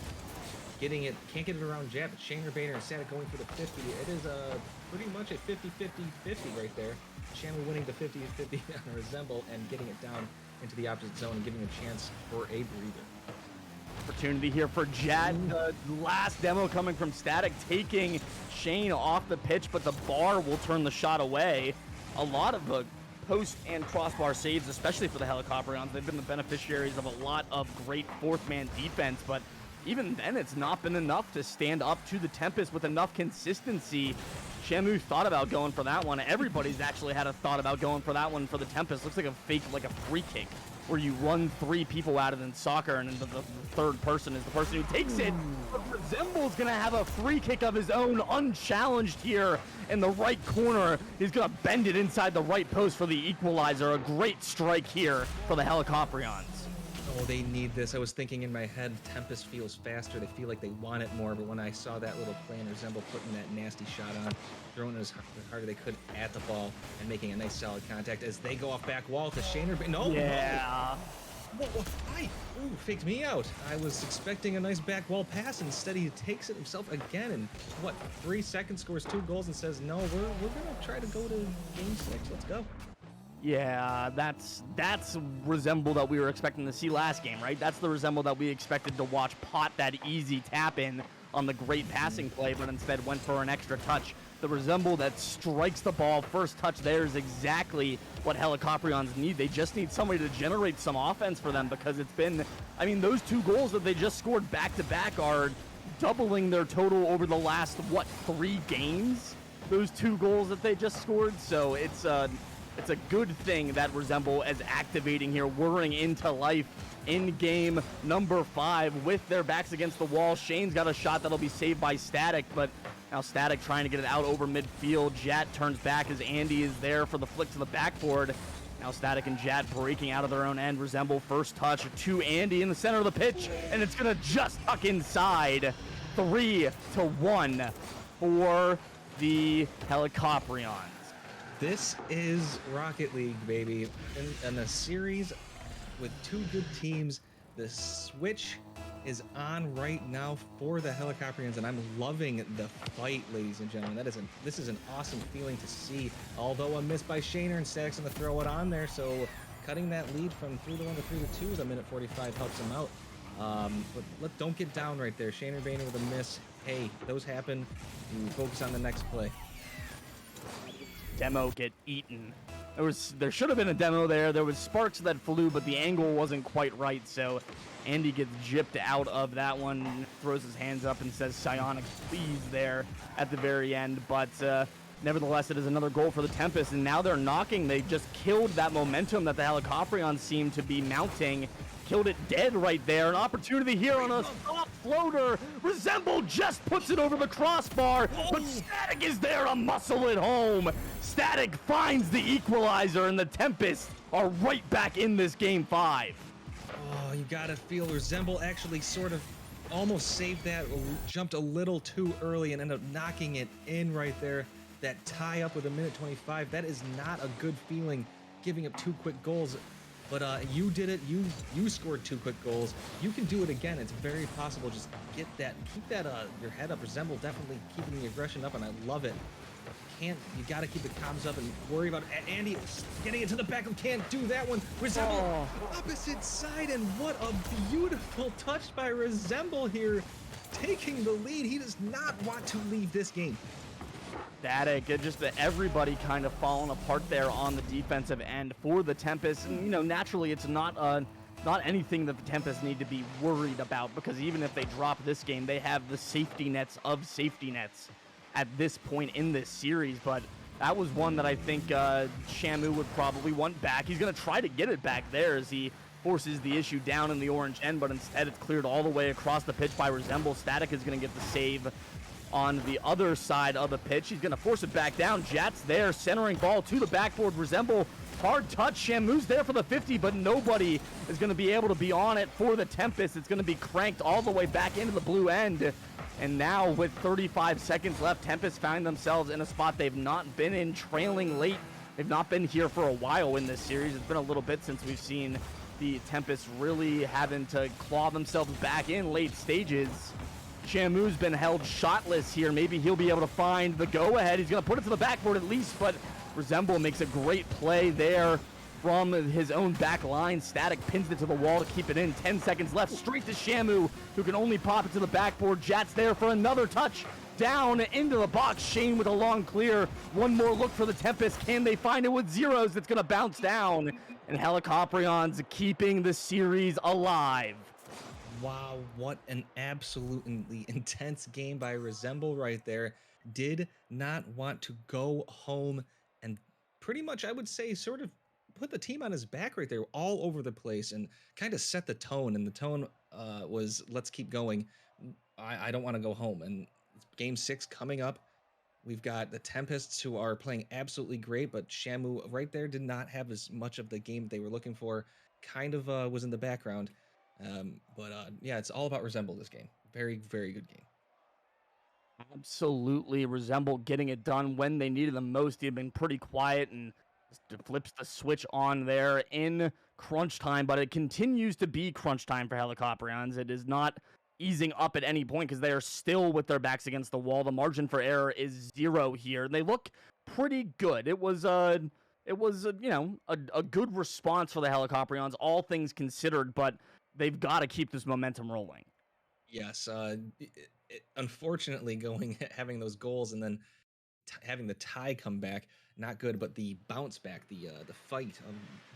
Getting it, can't get it around Jab, but Shaner Boehner and Static going for the 50. It is pretty much a 50-50-50 right there. Shamu winning the 50-50 on Resemble and getting it down into the opposite zone and giving a chance for a breather. Opportunity here for Jet. The last demo coming from Static, taking Shane off the pitch, but the bar will turn the shot away. A lot of post and crossbar saves, especially for the Helicoprions. They've been the beneficiaries of a lot of great fourth man defense, but even then, it's not been enough to stand up to the Tempest with enough consistency. Shamu thought about going for that one. Everybody's actually had a thought about going for that one for the Tempest. Looks like a fake, like a free kick, where you run 3 people out of it in soccer, and the third person is the person who takes it. But Resemble's going to have a free kick of his own, unchallenged here in the right corner. He's going to bend it inside the right post for the equalizer. A great strike here for the Helicoprions. Oh, they need this. I was thinking in my head, Tempest feels faster. They feel like they want it more, but when I saw that little play and Resemble putting that nasty shot on, throwing it as hard as they could at the ball and making a nice solid contact as they go off back wall to Shaner. No, yeah. No. Ooh, faked me out. I was expecting a nice back wall pass. Instead, he takes it himself again, and 3 seconds, scores 2 goals and says, no, we're going to try to go to game 6. Let's go. Yeah, that's Resemble that we were expecting to see last game, right? That's the Resemble that we expected to watch pot that easy tap in on the great passing play, but instead went for an extra touch. The Resemble that strikes the ball, first touch there, is exactly what Helicoprions need. They just need somebody to generate some offense for them, because it's been, I mean, those 2 goals that they just scored back-to-back are doubling their total over the last, 3 games? Those 2 goals that they just scored, so it's a good thing that Resemble is activating here, whirring into life in game number 5 with their backs against the wall. Shane's got a shot that'll be saved by Static, but now Static trying to get it out over midfield. Jat turns back as Andy is there for the flick to the backboard. Now Static and Jat breaking out of their own end. Resemble first touch to Andy in the center of the pitch, and it's going to just tuck inside. 3-1 for the Helicoprions. This is Rocket League, baby. In a series with 2 good teams, the switch is on right now for the Helicoprions, and I'm loving the fight, ladies and gentlemen. This is an awesome feeling to see. Although a miss by Shaner, and Static's going to throw it on there, so cutting that lead from 3-1 to 3-2 with a minute 45 helps them out. But don't get down right there. Shaner Boehner with a miss. Hey, those happen. You focus on the next play. Demo get eaten. There should have been a demo there. There was sparks that flew, but the angle wasn't quite right, so Andy gets gypped out of that one, throws his hands up and says psionics please there at the very end, but nevertheless, it is another goal for the Tempest, and now they're knocking. They just killed that momentum that the Helicoprions seem to be mounting. Killed it dead right there. An opportunity here on a stop floater. Resemble just puts it over the crossbar, but Static is there to muscle it home. Static finds the equalizer, and the Tempest are right back in this game 5. Oh, you gotta feel Resemble actually sort of almost saved that, jumped a little too early and ended up knocking it in right there. That tie up with a minute 25, that is not a good feeling, giving up 2 quick goals. But you did it. You scored 2 quick goals. You can do it again. It's very possible. Just get that, keep that your head up. Resemble definitely keeping the aggression up, and I love it. You got to keep the comms up and worry about Andy getting into the back of can't do that one. Resemble opposite side, and what a beautiful touch by Resemble here, taking the lead. He does not want to leave this game. Static, just everybody kind of falling apart there on the defensive end for the Tempests. And, you know, naturally it's not anything that the Tempests need to be worried about, because even if they drop this game, they have the safety nets of safety nets at this point in this series. But that was one that I think Shamu would probably want back. He's going to try to get it back there as he forces the issue down in the orange end, but instead it's cleared all the way across the pitch by Resemble. Static is going to get the save on the other side of the pitch. He's going to force it back down. Jat's there, centering ball to the backboard. Resemble, hard touch. Shamu's there for the 50, but nobody is going to be able to be on it for the Tempest. It's going to be cranked all the way back into the blue end. And now with 35 seconds left, Tempest found themselves in a spot they've not been in, trailing late. They've not been here for a while in this series. It's been a little bit since we've seen the Tempest really having to claw themselves back in late stages. Shamu's been held shotless here. Maybe he'll be able to find the go-ahead. He's going to put it to the backboard at least, but Resemble makes a great play there from his own back line. Static pins it to the wall to keep it in. 10 seconds left, straight to Shamu, who can only pop it to the backboard. Jat's there for another touch. Down into the box. Shane with a long clear. One more look for the Tempest. Can they find it with zeros? It's going to bounce down. And Helicoprions keeping the series alive. Wow, what an absolutely intense game by Resemble right there. Did not want to go home, and pretty much, I would say, sort of put the team on his back right there, all over the place, and kind of set the tone. And the tone was, let's keep going. I don't want to go home. And game 6 coming up. We've got the Tempests, who are playing absolutely great, but Shamu right there did not have as much of the game they were looking for. Kind of was in the background. Yeah, it's all about Resemble this game. Very, very good game. Absolutely. Resemble getting it done when they needed the most. He had been pretty quiet and flips the switch on there in crunch time, but it continues to be crunch time for Helicoprions. It is not easing up at any point because they are still with their backs against the wall. The margin for error is 0 here. They look pretty good. It was you know, a good response for the Helicoprions, all things considered, but they've got to keep this momentum rolling. Yes, unfortunately, having those goals and then having the tie come back, not good. But the bounce back, the fight,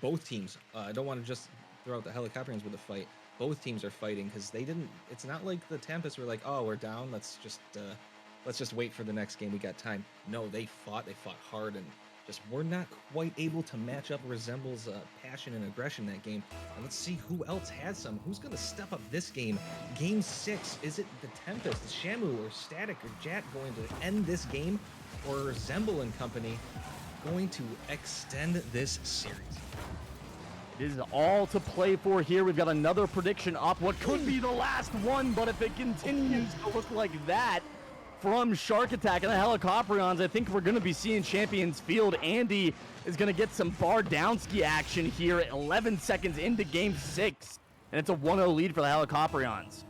both teams. I don't want to just throw out the Helicoprions with the fight. Both teams are fighting because they didn't. It's not like the Tempests were like, oh, we're down. Let's just wait for the next game. We got time. No, they fought. They fought hard and just were not quite able to match up Resemble's passion and aggression that game. And let's see who else has some. Who's going to step up this game? Game 6, is it the Tempest, Shamu, or Static, or Jat going to end this game? Or Resemble and company going to extend this series? It is all to play for here. We've got another prediction up. What could be the last one, but if it continues to look like that, from Shark Attack and the Helicoprions, I think we're going to be seeing Champions Field. Andy is going to get some bar downski action here at 11 seconds into Game 6. And it's a 1-0 lead for the Helicoprions.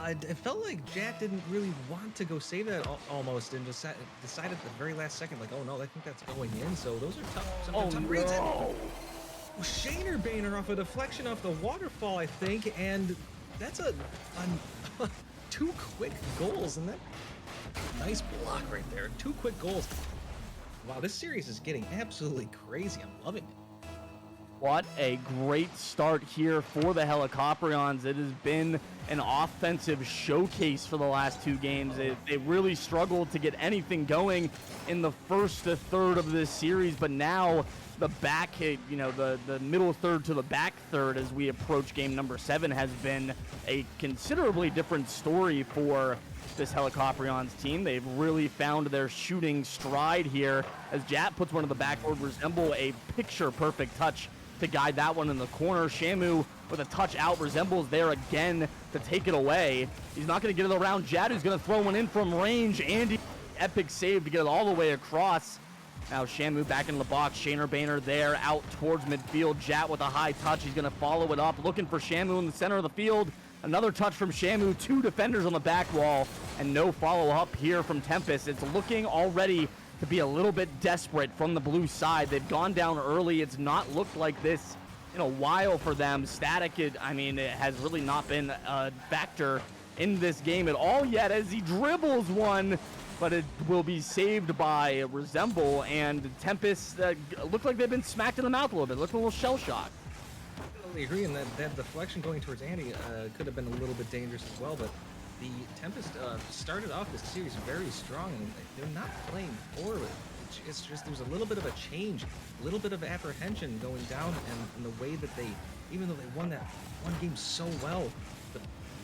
It felt like Jat didn't really want to go save that almost, and decided at the very last second, like, oh no, I think that's going in. So those are tough reads. No. Shaner Banner off a deflection off the waterfall, I think, and that's a 2 quick goals, and that nice block right there. 2 quick goals. Wow, this series is getting absolutely crazy. I'm loving it. What a great start here for the Helicoprions. It has been an offensive showcase for the last 2 games. They really struggled to get anything going in the first third of this series, but now the back, you know, the middle third to the back third as we approach game number 7 has been a considerably different story for this Helicoprions team. They've really found their shooting stride here as Jat puts one to the backboard. Resemble a picture-perfect touch to guide that one in the corner. Shamu with a touch out. Resembles there again to take it away. He's not going to get it around Jat, who's going to throw one in from range. Andy, epic save to get it all the way across. Now Shamu back in the box. Shaner Banner there out towards midfield. Jat with a high touch. He's going to follow it up, looking for Shamu in the center of the field. Another touch from Shamu. 2 defenders on the back wall, and no follow-up here from Tempest. It's looking already to be a little bit desperate from the blue side. They've gone down early. It's not looked like this in a while for them. Static, it has really not been a factor in this game at all yet as he dribbles one, but it will be saved by Resemble, and Tempests look like they've been smacked in the mouth a little bit, looking a little shell-shocked. I totally agree, and that deflection going towards Andy could have been a little bit dangerous as well, but the Tempest started off this series very strong, and they're not playing forward. It's just there's a little bit of a change, a little bit of apprehension going down, and the way that even though they won that one game so well,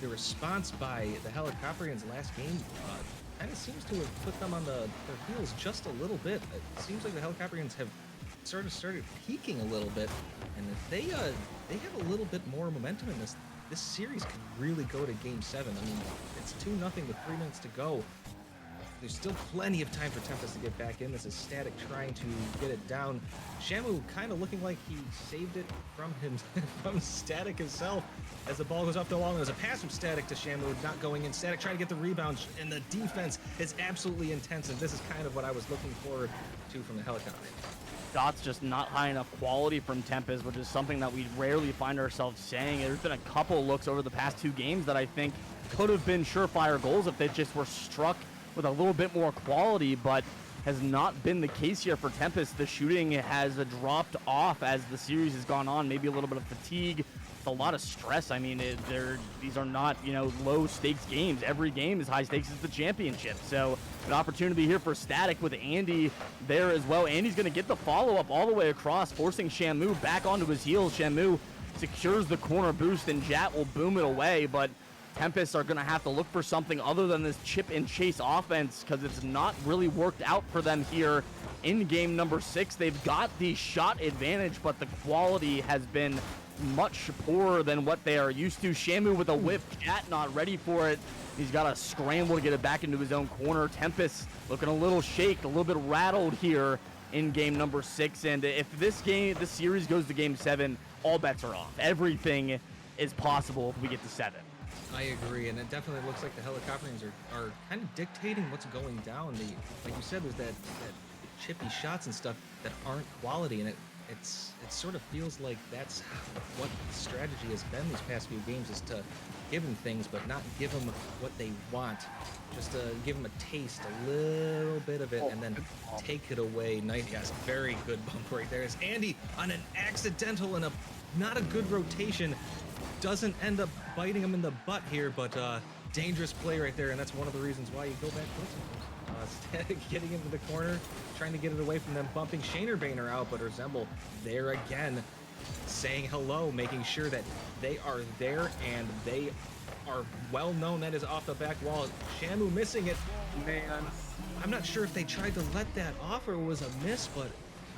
the response by the Helicoprions last game kind of seems to have put them on their heels just a little bit. It seems like the Helicoprions have started peaking a little bit, and if they have a little bit more momentum in this series could really go to Game 7. I mean, it's 2-0 with 3 minutes to go. There's still plenty of time for Tempest to get back in. This is Static trying to get it down. Shamu kind of looking like he saved it from Static himself as the ball goes up the wall. There's a pass from Static to Shamu, not going in. Static trying to get the rebound, and the defense is absolutely intense, and this is kind of what I was looking forward to from the Helicopter. Shots just not high enough quality from Tempest, which is something that we rarely find ourselves saying. There's been a couple looks over the past 2 games that I think could have been surefire goals if they just were struck with a little bit more quality, but has not been the case here for Tempest. The shooting has dropped off as the series has gone on. Maybe a little bit of fatigue, a lot of stress. I mean, these are not, low stakes games. Every game is high stakes. It's the championship. So an opportunity here for Static with Andy there as well. Andy's going to get the follow-up all the way across, forcing Shamu back onto his heels. Shamu secures the corner boost, and Jat will boom it away, but Tempests are going to have to look for something other than this chip and chase offense, because it's not really worked out for them here in game number 6. They've got the shot advantage, but the quality has been much poorer than what they are used to. Shamu with a whip, Jat not ready for it. He's got to scramble to get it back into his own corner. Tempest looking a little shaked, a little bit rattled here in game number 6. And if this series goes to game 7, all bets are off. Everything is possible if we get to 7. I agree, and it definitely looks like the Helicoprions are kind of dictating what's going down. Like you said, there's that chippy shots and stuff that aren't quality, and it sort of feels like that's what the strategy has been these past few games, is to give them things but not give them what they want. Just to give them a taste, a little bit of it, and then take it away. Nice, yes, very good bump right there. As Andy on an accidental and not a good rotation doesn't end up biting him in the butt here, but dangerous play right there, and that's one of the reasons why you go back towards him. Getting into the corner, trying to get it away from them, bumping Shaner Boehner out, but Resemble there again, saying hello, making sure that they are there and they are well known. That is off the back wall. Shamu missing it. Man, I'm not sure if they tried to let that off or it was a miss, but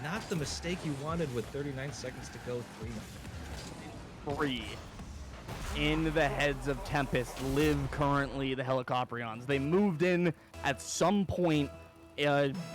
not the mistake you wanted with 39 seconds to go. 3 in the heads of Tempest live currently the Helicoprions. They moved in at some point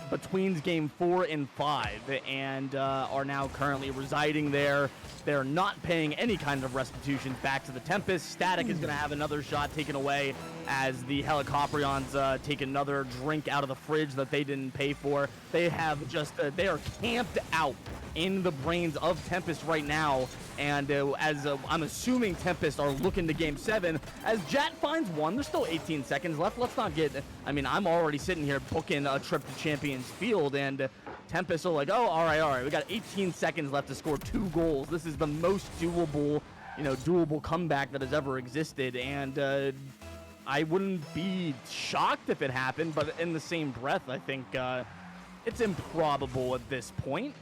between game 4 and 5 and are now currently residing there. They're not paying any kind of restitution back to the Tempest. Static is going to have another shot taken away as the Helicoprions take another drink out of the fridge that they didn't pay for. They have just they are camped out in the brains of Tempest right now, and as I'm assuming Tempest are looking to game 7 as Jat finds one. There's still 18 seconds left. Let's not get, I'm already sitting here booking a trip to Champions Field, and Tempest are like, oh, all right, we got 18 seconds left to score 2 goals. This is the most doable comeback that has ever existed, and I wouldn't be shocked if it happened, but in the same breath, I think it's improbable at this point.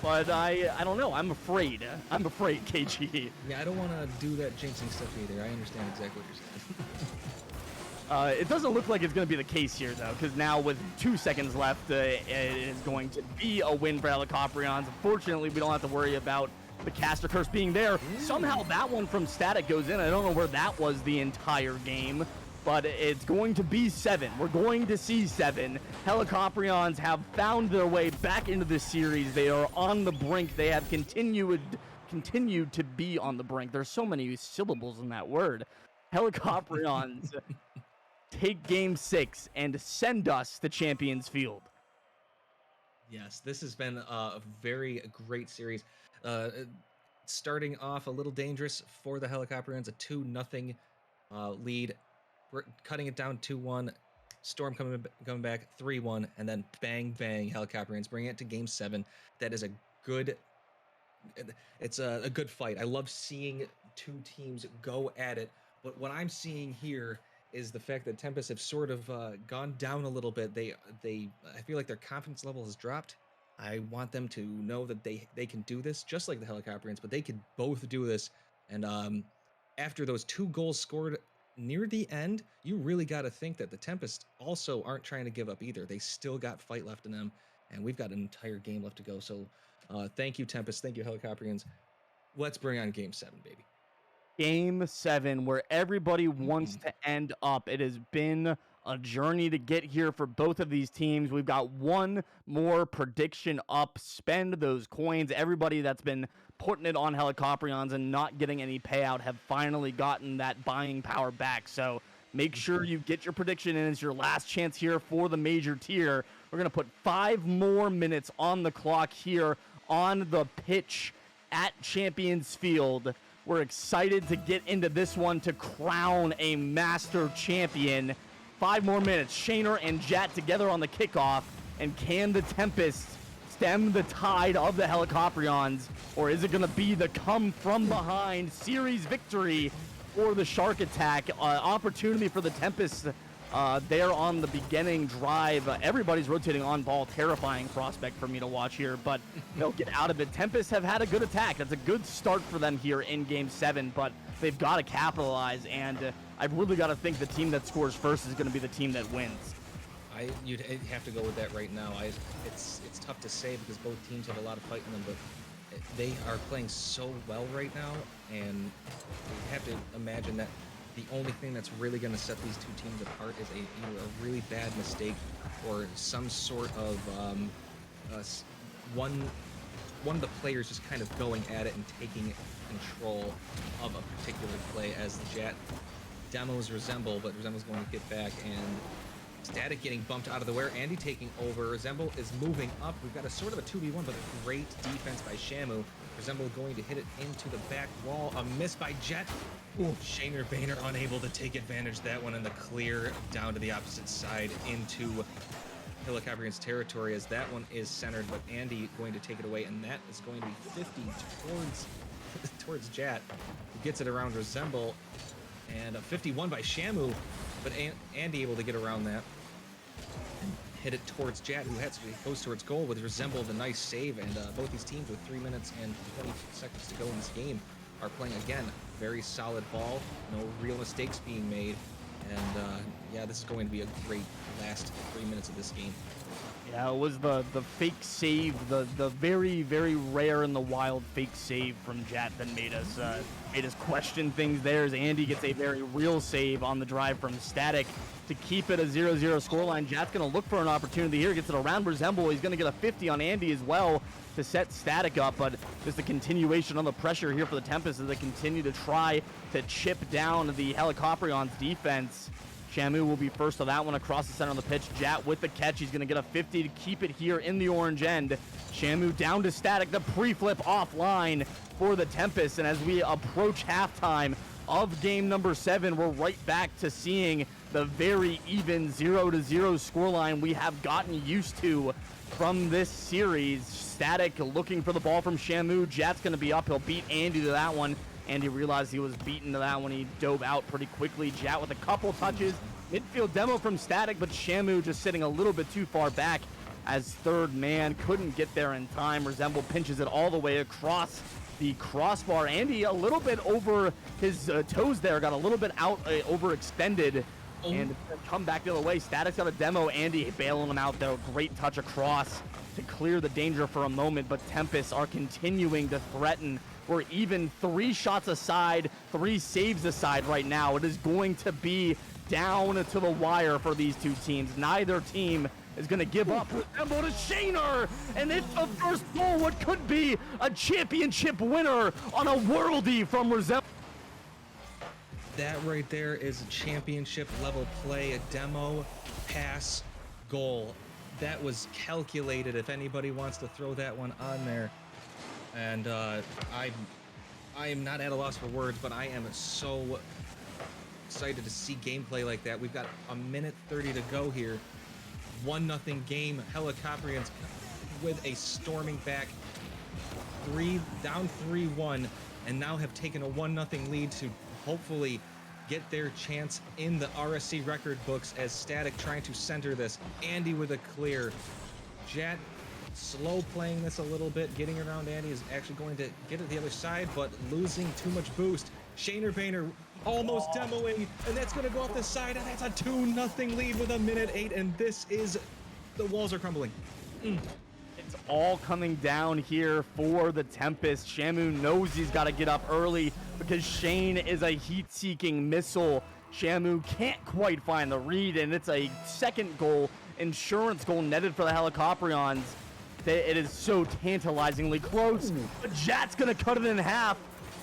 But I don't know. I'm afraid, KG. Yeah, I don't want to do that jinxing stuff either. I understand exactly what you're saying. It doesn't look like it's going to be the case here, though, because now with 2 seconds left, it is going to be a win for Helicoprions. Unfortunately, we don't have to worry about the caster curse being there. Somehow that one from Static goes in. I don't know where that was the entire game, but it's going to be 7. We're going to see 7. Helicoprions have found their way back into this series. They are on the brink. They have continued to be on the brink. There's so many syllables in that word. Helicoprions take Game 6 and send us to Champions Field. Yes, this has been a very great series. Starting off a little dangerous for the Helicoprions, a 2-0 lead. We're cutting it down 2-1. Storm coming back 3-1, and then bang bang Helicoprions bringing it to Game 7. That is a good fight. I love seeing two teams go at it, but what I'm seeing here is the fact that Tempests have sort of gone down a little bit. I feel like their confidence level has dropped. I want them to know that they can do this, just like the Helicoprions, but they could both do this. And after those 2 goals scored near the end, you really got to think that the Tempests also aren't trying to give up either. They still got fight left in them, and we've got an entire game left to go. So thank you, Tempests. Thank you, Helicoprions. Let's bring on Game 7, baby. Game 7, where everybody wants to end up. It has been a journey to get here for both of these teams. We've got one more prediction up. Spend those coins. Everybody that's been putting it on Helicoprions and not getting any payout have finally gotten that buying power back. So make sure you get your prediction in. It's your last chance here for the major tier. We're going to put 5 more minutes on the clock here on the pitch at Champions Field. We're excited to get into this one to crown a master champion. 5 more minutes. Shaner and Jat together on the kickoff. And can the Tempests stem the tide of the Helicoprions? Or is it going to be the come from behind series victory for the Shark Attack? Opportunity for the Tempests there on the beginning drive. Everybody's rotating on ball. Terrifying prospect for me to watch here, but they'll get out of it. Tempests have had a good attack. That's a good start for them here in Game 7, but they've got to capitalize, and I've really got to think the team that scores first is going to be the team that wins. You'd have to go with that right now. It's tough to say because both teams have a lot of fight in them, but they are playing so well right now, and you have to imagine that the only thing that's really going to set these two teams apart is either a really bad mistake or some sort of one of the players just kind of going at it and taking control of a particular play, as the Jat demos Resemble, but Resemble's going to get back, and Static getting bumped out of the way. Andy taking over. Resemble is moving up. We've got a sort of a 2v1, but a great defense by Shamu. Resemble going to hit it into the back wall. A miss by Jet. Ooh, Shaner Boehner unable to take advantage of that one, in the clear down to the opposite side into Helicoprions territory, as that one is centered, but Andy going to take it away, and that is going to be 50 towards Jat, who gets it around Resemble, and a 51 by Shamu, but Andy able to get around that and hit it towards Jat, who goes towards goal with Resemble, the nice save. And both these teams with 3 minutes and 20 seconds to go in this game are playing, again, very solid ball, no real mistakes being made, and yeah, this is going to be a great last 3 minutes of this game. Yeah, it was the fake save, the very, very rare in the wild fake save from Jat that made us question things there, as Andy gets a very real save on the drive from Static to keep it a 0-0 scoreline. Jat's going to look for an opportunity here, gets it around Resemble. He's going to get a 50 on Andy as well to set Static up, but just a continuation on the pressure here for the Tempests as they continue to try to chip down the Helicoprions defense. Shamu will be first to that one across the center of the pitch. Jat with the catch. He's going to get a 50 to keep it here in the orange end. Shamu down to Static. The pre-flip offline for the Tempests. And as we approach halftime of game number 7, we're right back to seeing the very even 0-0 scoreline we have gotten used to from this series. Static looking for the ball from Shamu. Jat's going to be up. He'll beat Andy to that one. Andy realized he was beaten to that when he dove out pretty quickly. Jat with a couple touches. Midfield demo from Static, but Shamu just sitting a little bit too far back as third man. Couldn't get there in time. Resemble pinches it all the way across the crossbar. Andy a little bit over his toes there. Got a little bit out, overextended. And come back the other way. Static's got a demo. Andy bailing him out there. Great touch across to clear the danger for a moment, but Tempests are continuing to threaten. We're even 3 shots aside, 3 saves aside right now. It is going to be down to the wire for these two teams. Neither team is going to give up. Resemble to Shaner, and it's the first goal. What could be a championship winner on a worldie from Resemble. That right there is a championship level play, a demo pass goal. That was calculated if anybody wants to throw that one on there. And I am not at a loss for words, but I am so excited to see gameplay like that. We've got a minute 30 to go here. 1-0 game. Helicoprions with a storming back, down 3-1, and now have taken a 1-0 lead to hopefully get their chance in the RSC record books as Static trying to center this. Andy with a clear. Jet slow playing this a little bit, getting around Andy, is actually going to get to the other side, but losing too much boost. Shaner Boehner almost demoing, and that's going to go off the side, and that's a 2-0 lead with a minute 8, and this is, the walls are crumbling. It's all coming down here for the Tempest. Shamu knows he's got to get up early because Shane is a heat-seeking missile. Shamu can't quite find the read, and it's a second goal, insurance goal netted for the Helicoprions. It is so tantalizingly close, but Jat's going to cut it in half.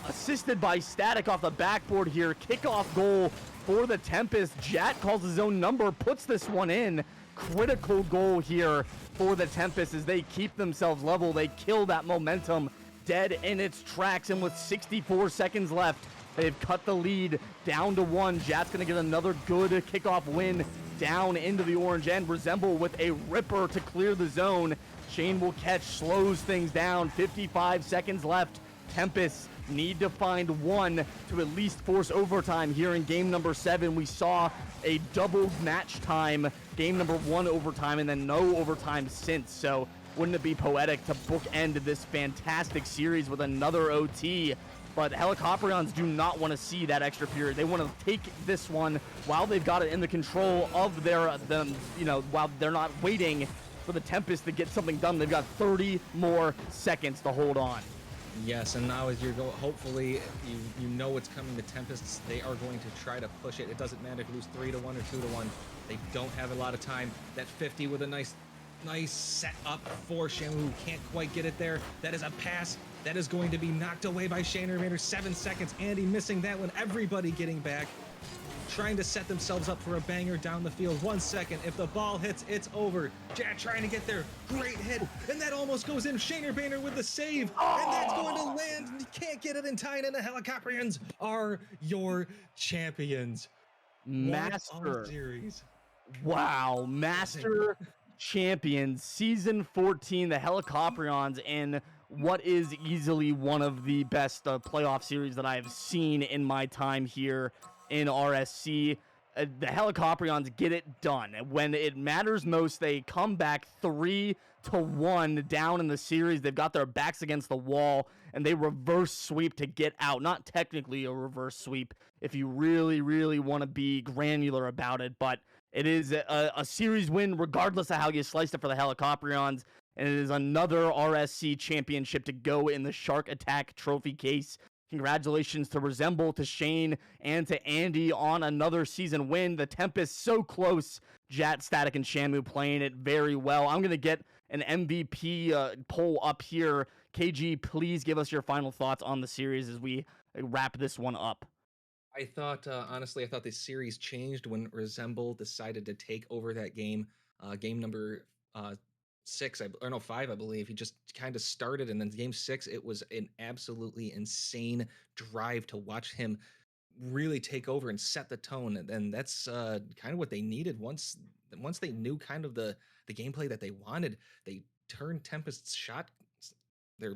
Assisted by Static off the backboard here. Kickoff goal for the Tempest. Jat calls his own number, puts this one in. Critical goal here for the Tempest as they keep themselves level. They kill that momentum dead in its tracks, and with 64 seconds left, they've cut the lead down to 1. Jat's going to get another good kickoff win down into the orange end. Resemble with a ripper to clear the zone. Shane will catch, slows things down. 55 seconds left. Tempests need to find one to at least force overtime here in game number 7. We saw a double match time, game number 1 overtime, and then no overtime since. So wouldn't it be poetic to bookend this fantastic series with another OT? But Helicoprions do not want to see that extra period. They want to take this one while they've got it in the control of while they're not waiting for the Tempest to get something done. They've got 30 more seconds to hold on. Yes, and now as you're going, hopefully you know what's coming. The Tempests, they are going to try to push it. It doesn't matter if you lose 3-1 or 2-1. They don't have a lot of time. That 50 with a nice set up for Shamu, who can't quite get it there. That is a pass that is going to be knocked away by Shaner Vader. 7 seconds. Andy missing that one. Everybody getting back, trying to set themselves up for a banger down the field. 1 second. If the ball hits, it's over. Jack trying to get there. Great hit. And that almost goes in. Shaner Boehner with the save. And that's going to land. You can't get it in time. And the Helicoprions are your champions. Master series. Wow. Master champions. Season 14, the Helicoprions, in what is easily one of the best playoff series that I have seen in my time here in RSC. The Helicoprions get it done. When it matters most, they come back 3-1 down in the series. They've got their backs against the wall, and they reverse sweep to get out. Not technically a reverse sweep if you really, really want to be granular about it, but it is a series win regardless of how you sliced it for the Helicoprions, and it is another RSC championship to go in the Shark Attack trophy case. Congratulations to Resemble, to Shane, and to Andy on another season win. The Tempest so close. Jat, Static, and Shamu playing it very well. I'm going to get an MVP poll up here. KG, please give us your final thoughts on the series as we wrap this one up. I thought, honestly, I thought the series changed when Resemble decided to take over that game. Game number 5, I believe. He just kind of started, and then game 6, it was an absolutely insane drive to watch him really take over and set the tone. And that's kind of what they needed. Once they knew kind of the gameplay that they wanted, they turned Tempest's shot, their